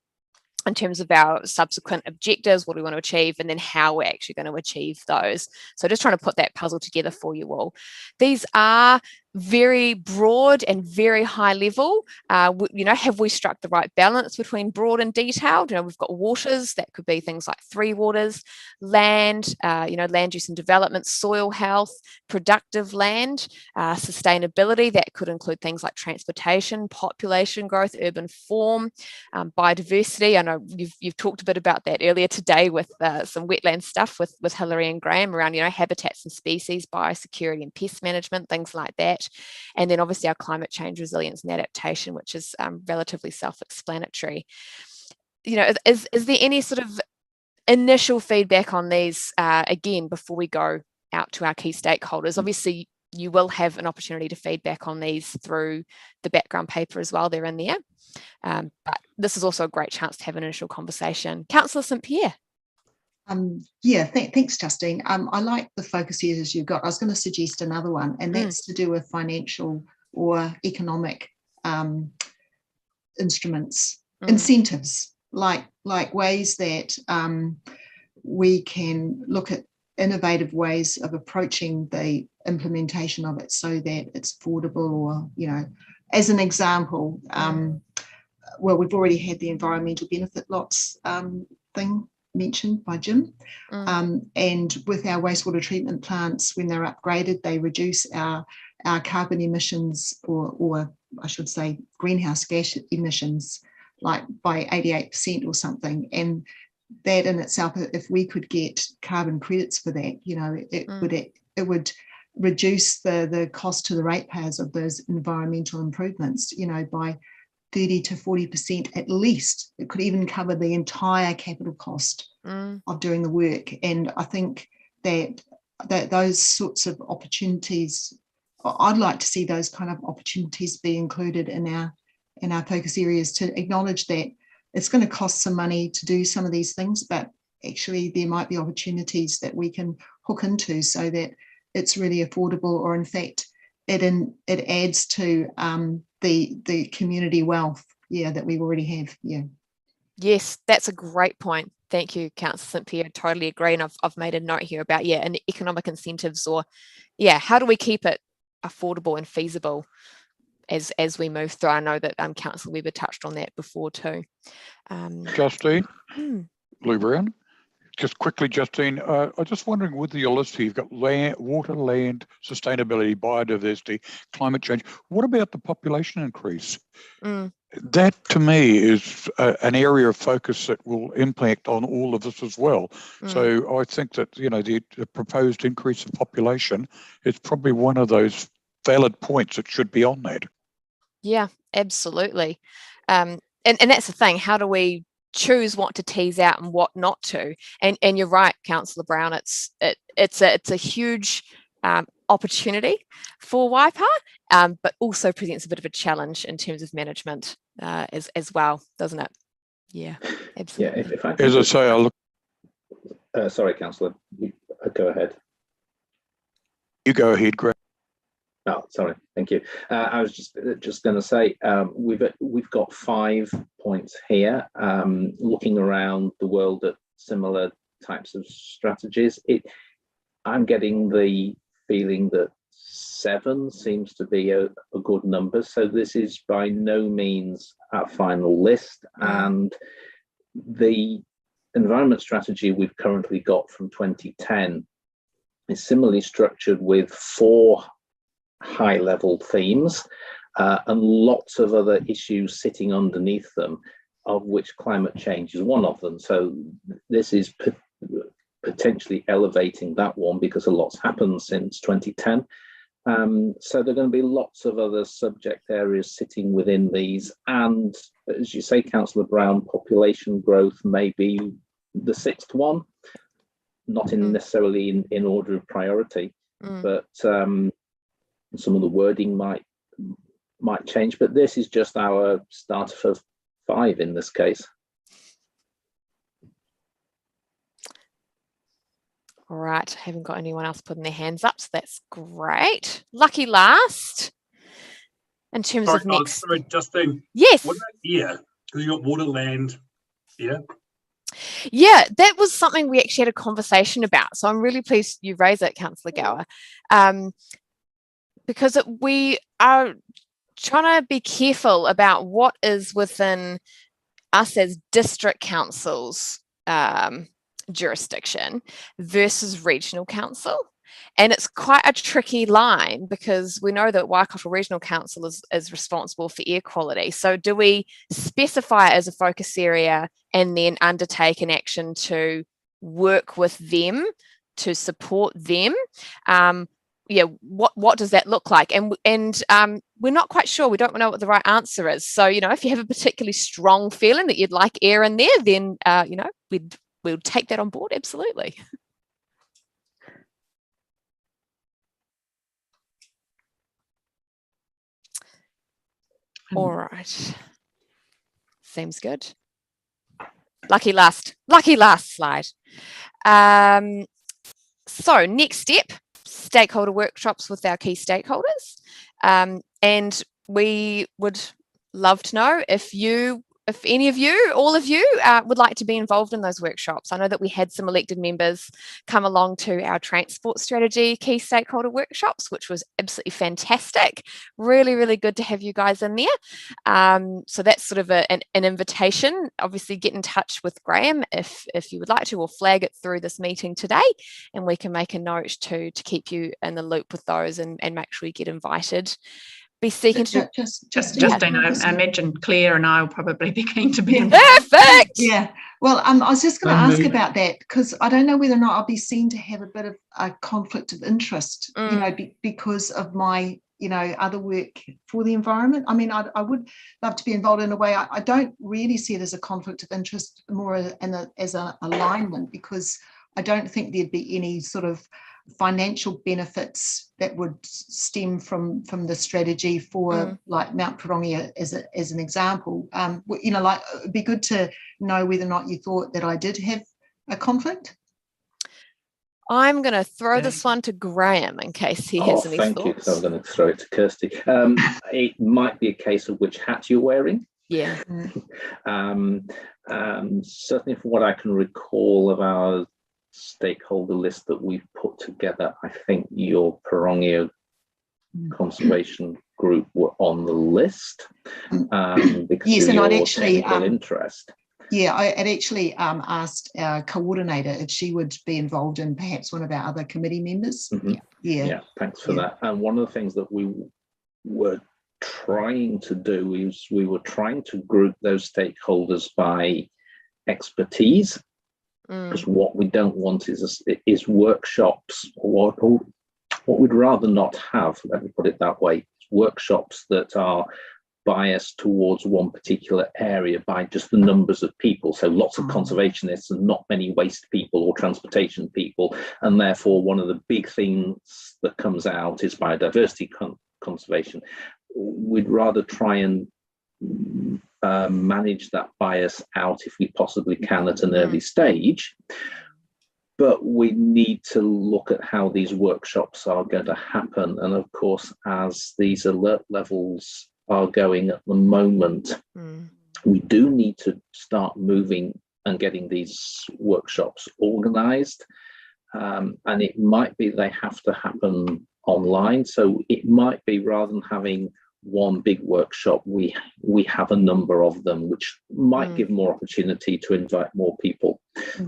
terms of our subsequent objectives, what we want to achieve, and then how we're actually going to achieve those. So just trying to put that puzzle together for you all. These are very broad and very high level. You know, have we struck the right balance between broad and detailed? You know, we've got waters, that could be things like 3 waters, land, you know, land use and development, soil health, productive land, sustainability, that could include things like transportation, population growth, urban form, biodiversity. I know you've talked a bit about that earlier today with some wetland stuff with Hilary and Graham around, you know, habitats and species, biosecurity and pest management, things like that. And then obviously our climate change resilience and adaptation, which is relatively self-explanatory. You know, is there any sort of initial feedback on these, again, before we go out to our key stakeholders? Obviously, you will have an opportunity to feedback on these through the background paper as well. They're in there. But this is also a great chance to have an initial conversation. Councillor St Pierre. Thanks, Justine. I like the focus areas you've got. I was going to suggest another one, and that's to do with financial or economic instruments, incentives, like ways that we can look at innovative ways of approaching the implementation of it so that it's affordable, or, you know, as an example, well, we've already had the environmental benefit lots thing mentioned by Jim. And with our wastewater treatment plants, when they're upgraded, they reduce our carbon emissions, or I should say greenhouse gas emissions, like by 88% or something. And that in itself, if we could get carbon credits for that, you know, it would reduce the cost to the ratepayers of those environmental improvements, you know, by 30 to 40% at least. It could even cover the entire capital cost of doing the work. And I think that those sorts of opportunities, I'd like to see those kind of opportunities be included in our focus areas, to acknowledge that it's going to cost some money to do some of these things, but actually there might be opportunities that we can hook into so that it's really affordable, or in fact it adds to the community wealth that we already have. Yes, that's a great point. Thank you, Councillor St Pierre. Totally agree. And I've made a note here about and economic incentives, or how do we keep it affordable and feasible as we move through. I know that Councillor Weber touched on that before too. Justine, Blue Brown. Just quickly, Justine, I'm just wondering, with your list here, you've got land, water, land, sustainability, biodiversity, climate change. What about the population increase? That, to me, is an area of focus that will impact on all of this as well. So I think that, you know, the proposed increase in population is probably one of those valid points that should be on that. Yeah, absolutely. And that's the thing. How do we choose what to tease out and what not to? And you're right, Councillor Brown. It's a huge opportunity for Waipa, but also presents a bit of a challenge in terms of management as well, doesn't it? Yeah, absolutely. Yeah, if I as I say, I look. Sorry, Councillor, go ahead. You go ahead, Greg. Oh, sorry, thank you. I was just going to say we've got 5 points here. Looking around the world at similar types of strategies, I'm getting the feeling that 7 seems to be a good number. So this is by no means our final list, and the environment strategy we've currently got from 2010 is similarly structured with 4 high-level themes and lots of other issues sitting underneath them, of which climate change is one of them. So this is potentially elevating that one because a lot's happened since 2010. So there are going to be lots of other subject areas sitting within these. And as you say, Councillor Brown, population growth may be the 6th one, not necessarily in order of priority, but some of the wording might change, but this is just our start for 5 in this case. All right, I haven't got anyone else putting their hands up, so that's great. Lucky last. In terms of next. Sorry, Justine. Yes. What about air? Because you got water, land, air. Yeah, that was something we actually had a conversation about. So I'm really pleased you raised it, Councillor Gower. Because we are trying to be careful about what is within us as district councils jurisdiction versus regional council. And it's quite a tricky line because we know that Waikato Regional Council is responsible for air quality. So do we specify it as a focus area and then undertake an action to work with them, to support them? What does that look like? And we're not quite sure. We don't know what the right answer is. So, you know, if you have a particularly strong feeling that you'd like air in there, then, you know, we'll take that on board. Absolutely. All right. Seems good. Lucky last slide. So next step, stakeholder workshops with our key stakeholders. And we would love to know if any of you, all of you, would like to be involved in those workshops. I know that we had some elected members come along to our transport strategy key stakeholder workshops, which was absolutely fantastic. Really, really good to have you guys in there. So that's sort of an invitation. Obviously, get in touch with Graham if you would like to, or flag it through this meeting today, and we can make a note to keep you in the loop with those and make sure you get invited. Be seeking to Justine, I imagine Claire and I will probably be keen to be involved. Perfect. Yeah. Well, I was just going to ask about that, because I don't know whether or not I'll be seen to have a bit of a conflict of interest, you know, because of my, you know, other work for the environment. I mean, I would love to be involved in a way. I don't really see it as a conflict of interest, more as an alignment, because I don't think there'd be any sort of financial benefits that would stem from the strategy for like Mount Pirongia as an example. You know, like, it'd be good to know whether or not you thought that I did have a conflict. I'm going to throw this one to Graham in case he has any thoughts. Thank you, because I'm going to throw it to Kirsty. It might be a case of which hat you're wearing. Yeah. Certainly from what I can recall of our stakeholder list that we've put together, I think your Pirongia conservation group were on the list because yes, of and your I'd actually interest. Yeah, I had actually asked our coordinator if she would be involved in perhaps one of our other committee members. Yeah, thanks for that. And one of the things that we were trying to do is we were trying to group those stakeholders by expertise. Because what we don't want is workshops, or what we'd rather not have, let me put it that way, workshops that are biased towards one particular area by just the numbers of people. So lots of conservationists and not many waste people or transportation people. And therefore, one of the big things that comes out is biodiversity conservation. We'd rather try and manage that bias out if we possibly can at an early stage, but we need to look at how these workshops are going to happen. And of course, as these alert levels are going at the moment, we do need to start moving and getting these workshops organized, and it might be they have to happen online. So it might be, rather than having one big workshop, we have a number of them, which might give more opportunity to invite more people.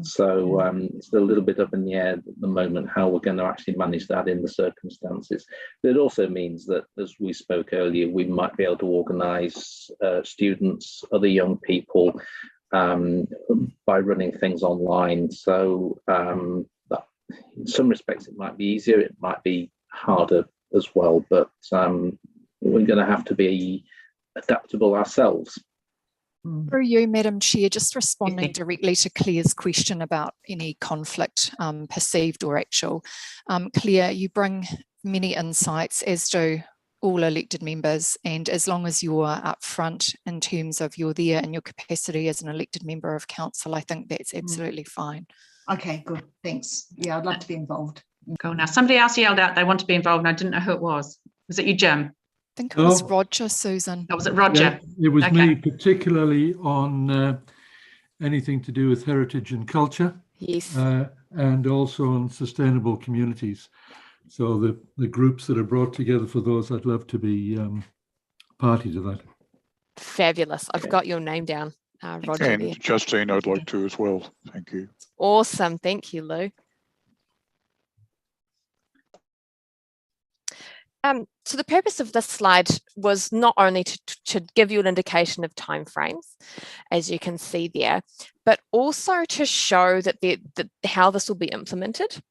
So it's a little bit up in the air at the moment how we're going to actually manage that in the circumstances. But it also means that, as we spoke earlier, we might be able to organise students, other young people, by running things online. So that, in some respects it might be easier, it might be harder as well, but we're going to have to be adaptable ourselves. Through you, Madam Chair, just responding directly to Claire's question about any conflict, perceived or actual. Claire, you bring many insights, as do all elected members, and as long as you're upfront in terms of you're there in your capacity as an elected member of council, I think that's absolutely fine. Okay, good, thanks. Yeah, I'd love to be involved. Cool. Now, somebody else yelled out they want to be involved, and I didn't know who it was. Was it you, Jim? I think it was Roger, Susan. Oh, was it Roger? Yeah, it was me, particularly on anything to do with heritage and culture. Yes. And also on sustainable communities. So the groups that are brought together for those, I'd love to be party to that. Fabulous. I've got your name down, Roger. And there. Justine, I'd like to as well. Thank you. Awesome. Thank you, Lou. So the purpose of this slide was not only to give you an indication of timeframes, as you can see there, but also to show that how this will be implemented.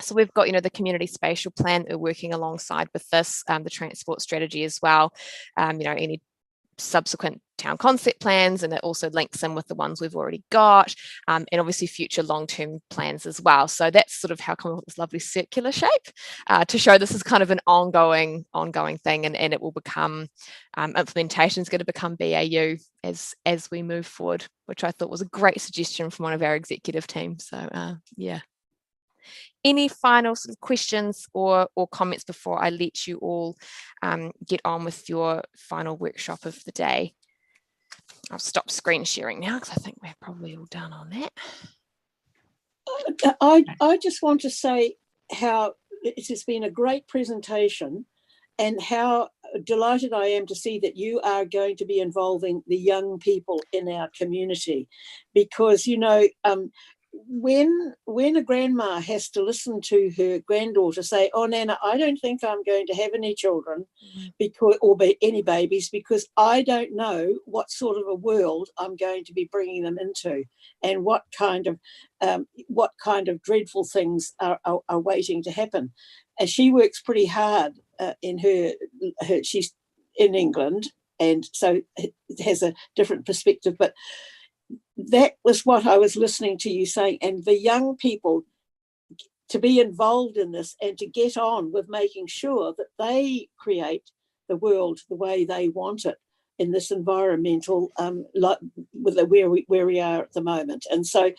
So we've got, the community spatial plan that we're working alongside with this, the transport strategy as well, any subsequent town concept plans, and it also links in with the ones we've already got, and obviously future long-term plans as well. So that's sort of how come up with this lovely circular shape to show this is kind of an ongoing thing, and it will become implementation is going to become BAU as we move forward, which I thought was a great suggestion from one of our executive teams. So yeah. any final sort of questions or comments before I let you all get on with your final workshop of the day? I'll stop screen sharing now because I think we're probably all done on that. I just want to say how it has been a great presentation and how delighted I am to see that you are going to be involving the young people in our community, because, you know, when a grandma has to listen to her granddaughter say, "Oh, Nana, I don't think I'm going to have any children any babies because I don't know what sort of a world I'm going to be bringing them into, and what kind of dreadful things are waiting to happen." And she works pretty hard in her. She's in England, and so it has a different perspective, but that was what I was listening to you saying, and the young people to be involved in this and to get on with making sure that they create the world the way they want it in this environmental where we are at the moment. And so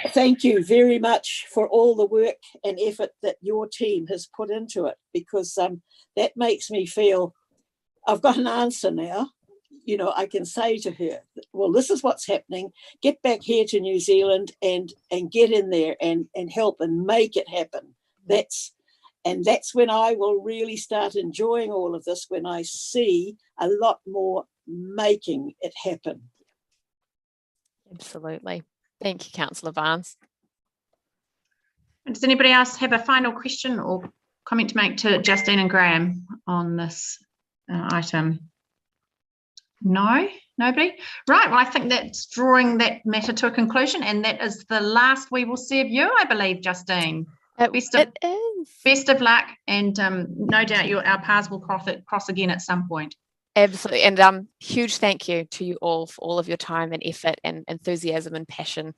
thank you very much for all the work and effort that your team has put into it, because that makes me feel I've got an answer now. You know, I can say to her, well, this is what's happening. Get back here to New Zealand and get in there and help and make it happen. That's when I will really start enjoying all of this, when I see a lot more making it happen. Absolutely. Thank you, Councillor Barnes. Does anybody else have a final question or comment to make to Justine and Graham on this item? No, nobody. Right, well, I think that's drawing that matter to a conclusion, and that is the last we will see of you, I believe, Justine. Best of luck, and no doubt our paths will cross again at some point. Absolutely, and huge thank you to you all for all of your time and effort and enthusiasm and passion.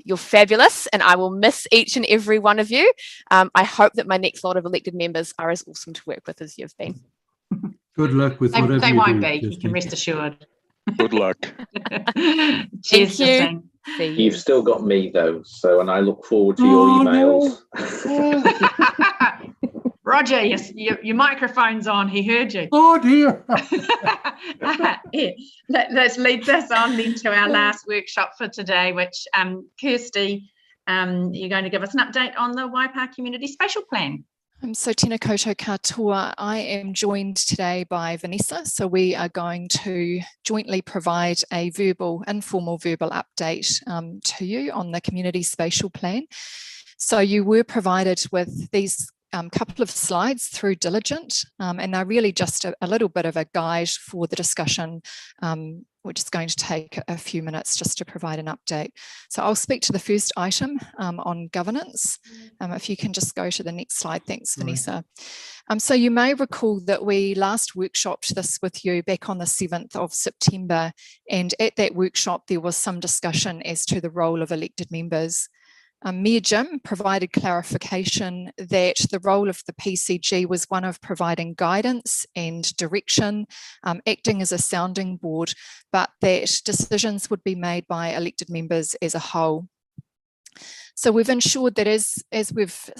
You're fabulous, and I will miss each and every one of you. I hope that my next lot of elected members are as awesome to work with as you've been. Good luck with whatever they you won't do, be, Justine. you can rest assured. Good luck. Cheers, Thank you. You've still got me though, so, and I look forward to your emails. No. Roger, your microphone's on. He heard you. Oh dear. Yeah. Let's lead this on then to our last workshop for today, which Kirsty, you're going to give us an update on the Waipa Community Spatial Plan. So tēnā koutou katoa. I am joined today by Vanessa. So we are going to jointly provide a informal verbal update to you on the Community Spatial Plan. So you were provided with these couple of slides through Diligent, and they're really just a little bit of a guide for the discussion, which is going to take a few minutes just to provide an update. So I'll speak to the first item on governance. If you can just go to the next slide. Thanks, Vanessa. So you may recall that we last workshopped this with you back on the 7th of September, and at that workshop there was some discussion as to the role of elected members. Mayor Jim provided clarification that the role of the PCG was one of providing guidance and direction, acting as a sounding board, but that decisions would be made by elected members as a whole. So we've ensured that as we've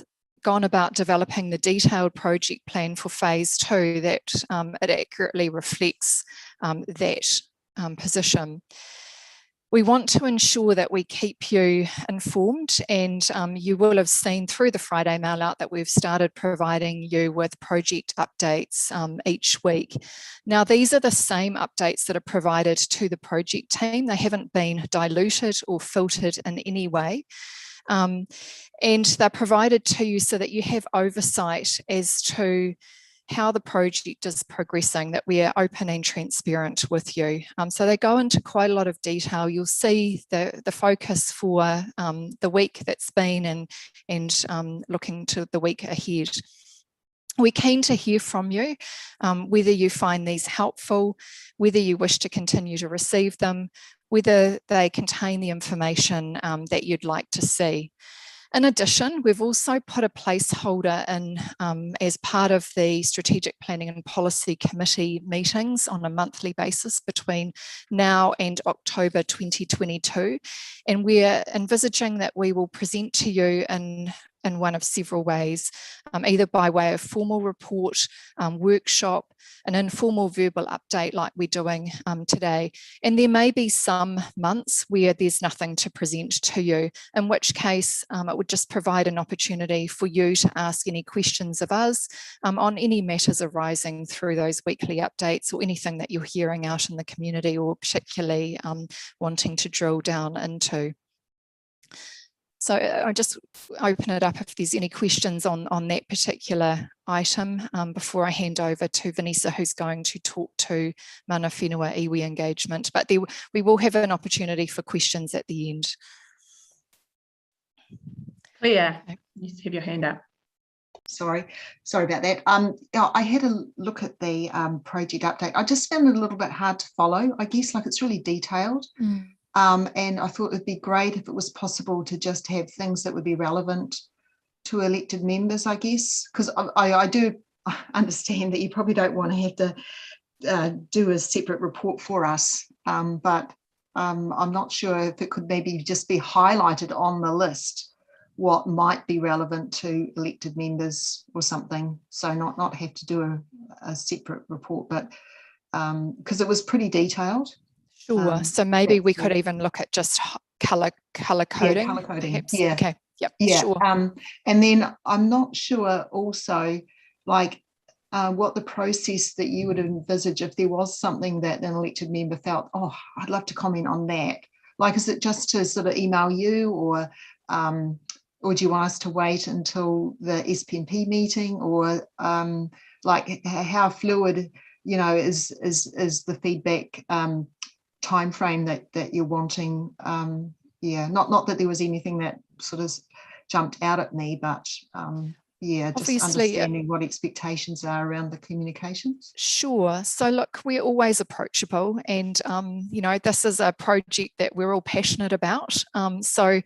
gone about developing the detailed project plan for phase 2, that it accurately reflects that position. We want to ensure that we keep you informed, and you will have seen through the Friday mail out that we've started providing you with project updates each week. Now, these are the same updates that are provided to the project team. They haven't been diluted or filtered in any way. And they're provided to you so that you have oversight as to how the project is progressing, that we are open and transparent with you. So they go into quite a lot of detail. You'll see the focus for the week that's been and looking to the week ahead. We're keen to hear from you, whether you find these helpful, whether you wish to continue to receive them, whether they contain the information that you'd like to see. In addition, we've also put a placeholder in as part of the Strategic Planning and Policy Committee meetings on a monthly basis between now and October 2022. And we're envisaging that we will present to you in in one of several ways, either by way of formal report, workshop, an informal verbal update like we're doing today. And there may be some months where there's nothing to present to you, in which case it would just provide an opportunity for you to ask any questions of us on any matters arising through those weekly updates, or anything that you're hearing out in the community or particularly wanting to drill down into. So I'll just open it up if there's any questions on that particular item before I hand over to Vanessa, who's going to talk to mana whenua iwi engagement. But we will have an opportunity for questions at the end. Claire, you have your hand up. Sorry about that. I had a look at the project update. I just found it a little bit hard to follow. I guess like it's really detailed. And I thought it'd be great if it was possible to just have things that would be relevant to elected members, I guess, because I do understand that you probably don't want to have to do a separate report for us, but I'm not sure if it could maybe just be highlighted on the list what might be relevant to elected members or something, so not have to do a separate report, but because it was pretty detailed. Sure. So maybe we could even look at just colour coding. Yeah, colour coding. Perhaps. Yeah. Okay. Yep. Yeah. Sure. And then I'm not sure also, like, what the process that you would envisage if there was something that an elected member felt, oh, I'd love to comment on that. Like, is it just to sort of email you, or do you want us to wait until the SPNP meeting, or like how fluid, you know, is the feedback time frame that you're wanting? Yeah, not that there was anything that sort of jumped out at me, but yeah, just obviously understanding what expectations are around the communications. Sure. So look, we're always approachable, and you know, this is a project that we're all passionate about. So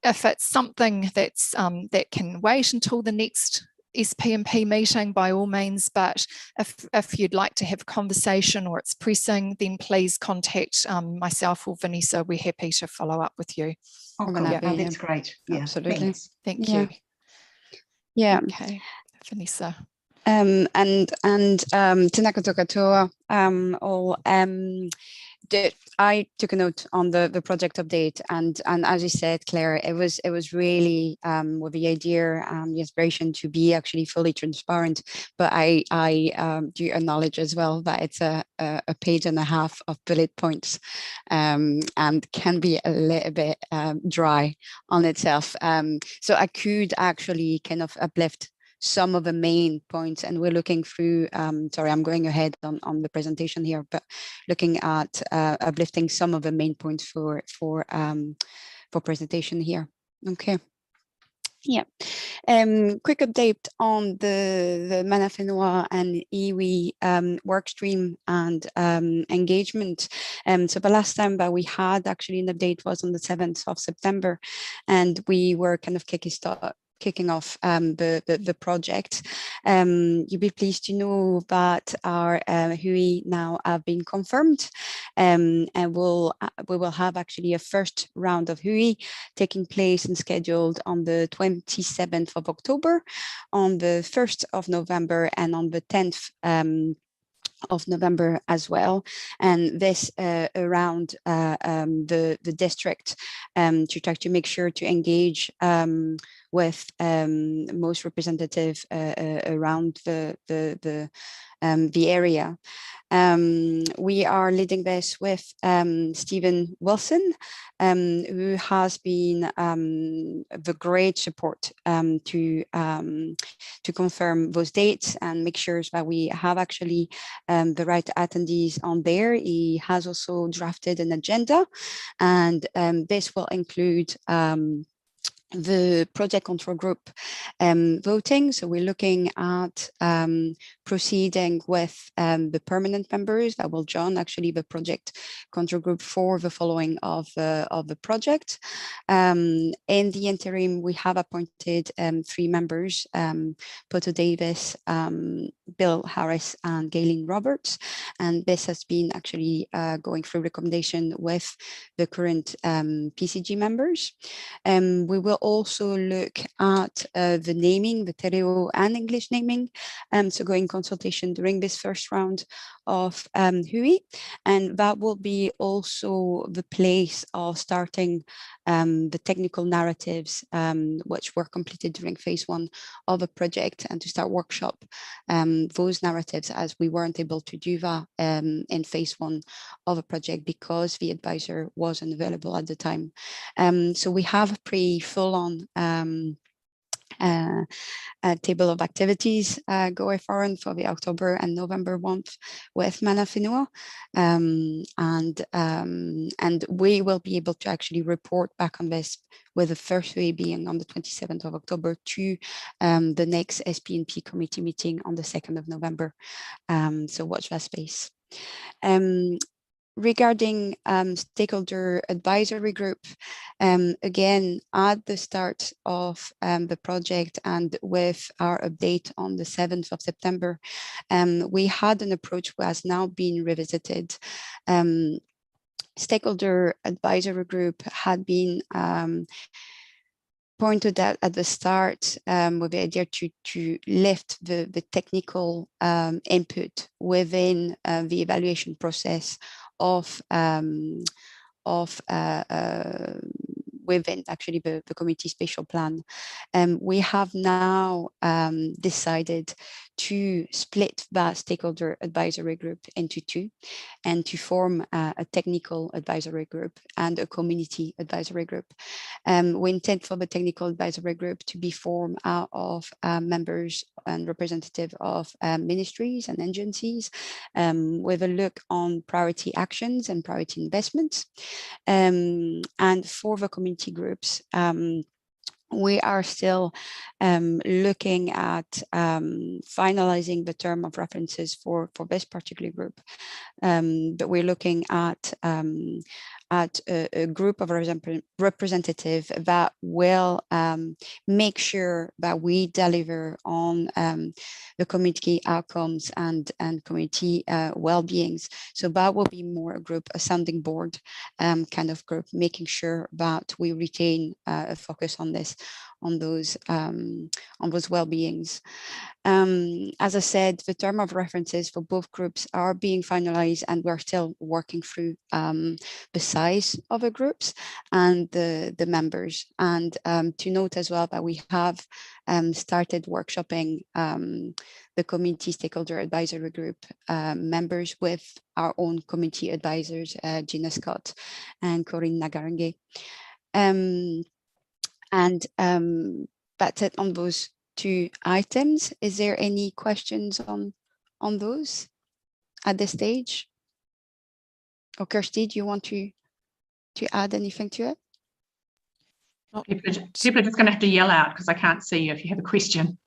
if it's something that's that can wait until the next SPNP meeting, by all means, but if you'd like to have a conversation or it's pressing, then please contact myself or Vanessa. We're happy to follow up with you. Oh, cool. Yeah, that's great. Yeah, absolutely. Thanks. Thank you. Yeah. Okay, Vanessa. And tēnā koutou katoa, that I took a note on the project update, and as you said, Claire, it was really with the idea, the inspiration to be actually fully transparent. But I do acknowledge as well that it's a page and a half of bullet points, and can be a little bit dry on itself. So I could actually kind of uplift some of the main points, and we're looking through, sorry, I'm going ahead on the presentation here, but looking at uplifting some of the main points for presentation here. Okay. Yeah. Quick update on the mana whenua and iwi work stream and engagement. So the last time that we had actually an update was on the 7th of September, and we were kind of kicking off the project. You'll be pleased to know that our hui now have been confirmed, and we will have actually a first round of hui taking place and scheduled on the 27th of October, on the 1st of November, and on the 10th of November as well, and this around the district, to try to make sure to engage with most representative around the area. We are leading this with Stephen Wilson, who has been the great support to confirm those dates and make sure that we have actually the right attendees on there. He has also drafted an agenda, and this will include the project control group voting. So we're looking at proceeding with the permanent members that will join actually the project control group for the following of the project. In the interim, we have appointed 3 members, Poto Davis, Bill Harris, and Galen Roberts, and this has been actually going through recommendation with the current PCG members. We will will also look at the naming, the te reo and English naming, so going consultation during this first round of Hui, and that will be also the place of starting the technical narratives which were completed during phase 1 of a project, and to start workshop those narratives, as we weren't able to do that in phase 1 of a project because the advisor wasn't available at the time. So we have a pretty full-on table of activities going forward for the October and November month with Mana Whenua, and we will be able to actually report back on this, with the first way being on the 27th of October to the next SPNP committee meeting on the 2nd of November. So watch that space. Regarding stakeholder advisory group, again, at the start of the project and with our update on the 7th of September, we had an approach which has now been revisited. Stakeholder advisory group had been pointed out at the start with the idea to lift the technical input within the evaluation process of within actually the community spatial plan. We have now decided to split that stakeholder advisory group into two, and to form a technical advisory group and a community advisory group. We intend for the technical advisory group to be formed out of members and representative of ministries and agencies, with a look on priority actions and priority investments. And for the community groups, we are still looking at finalizing the term of references for this particular group, but we're looking at a group of representatives that will make sure that we deliver on the community outcomes and community well-beings. So that will be more a group, a sounding board kind of group, making sure that we retain a focus on this, on those well-beings. As I said, the term of references for both groups are being finalized, and we're still working through the size of the groups and the members. And to note as well that we have started workshopping the community stakeholder advisory group members with our own community advisors, Gina Scott and Corinne Nagarange. And that's it on those two items. Is there any questions on those at this stage? Or Kirsty, do you want to add anything to it? People are just going to have to yell out because I can't see you if you have a question.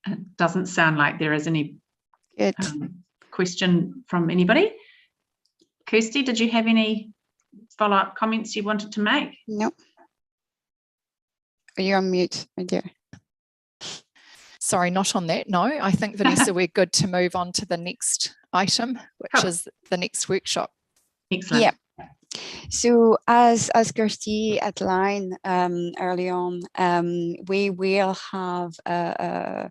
It doesn't sound like there is any question from anybody. Kirsty, did you have any follow-up comments you wanted to make? No. You're on mute, my dear. Sorry, not on that. No, I think, Vanessa, we're good to move on to the next item, which is the next workshop. Excellent. Yeah. So as Kirsty outlined early on, we will have a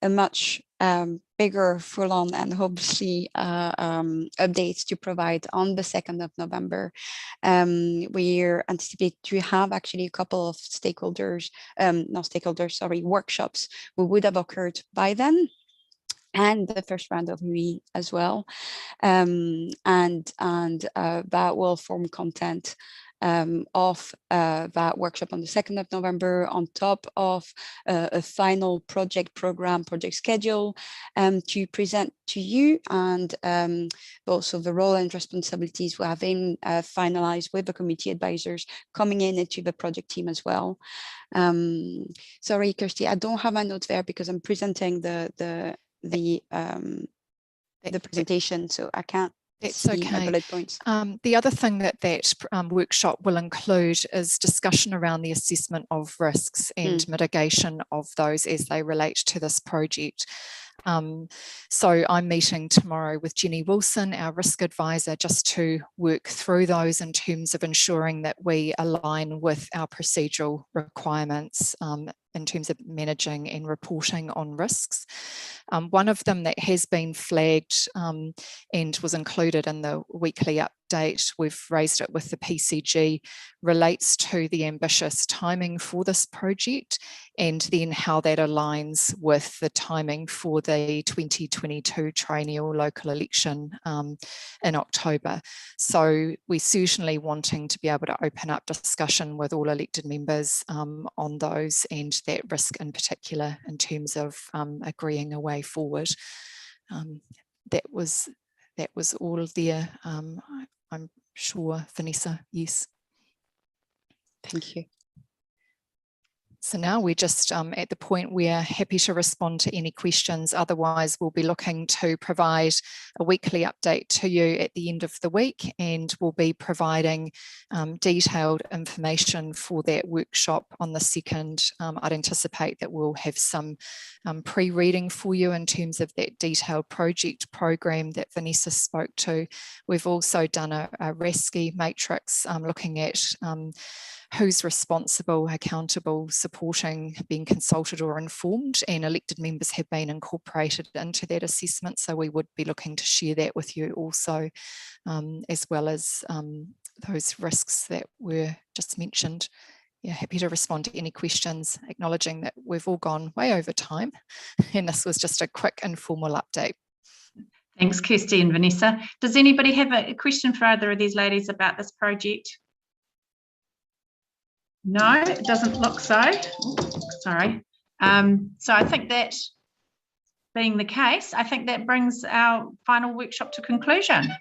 much bigger, full-on, and hopefully updates to provide on the 2nd of November. We're anticipate to have actually a couple of workshops who would have occurred by then, and the first round of Hui as well, and that will form content of that workshop on the 2nd of November, on top of a final project schedule to present to you, and also the role and responsibilities we have been finalized with the committee advisors coming into the project team as well. Sorry, Kirsty, I don't have my notes there because I'm presenting the presentation, so I can't. That's okay. Bullet points. The other thing that workshop will include is discussion around the assessment of risks and mitigation of those as they relate to this project. So I'm meeting tomorrow with Jenny Wilson, our risk advisor, just to work through those in terms of ensuring that we align with our procedural requirements in terms of managing and reporting on risks. One of them that has been flagged and was included in the weekly update, we've raised it with the PCG, relates to the ambitious timing for this project and then how that aligns with the timing for the 2022 triennial local election in October. So we're certainly wanting to be able to open up discussion with all elected members on those and that risk in particular in terms of agreeing a way forward. That was all there, I'm sure, Vanessa, yes. Thank you. So now we're just at the point where happy to respond to any questions. Otherwise, we'll be looking to provide a weekly update to you at the end of the week, and we'll be providing detailed information for that workshop on the 2nd. I'd anticipate that we'll have some pre-reading for you in terms of that detailed project program that Vanessa spoke to. We've also done a RASCI matrix looking at who's responsible, accountable, supporting, being consulted or informed, and elected members have been incorporated into that assessment. So we would be looking to share that with you also, as well as those risks that were just mentioned. Yeah, happy to respond to any questions, acknowledging that we've all gone way over time, and this was just a quick informal update. Thanks, Kirsty and Vanessa. Does anybody have a question for either of these ladies about this project? No, it doesn't look so. Sorry. So I think that being the case, I think that brings our final workshop to conclusion.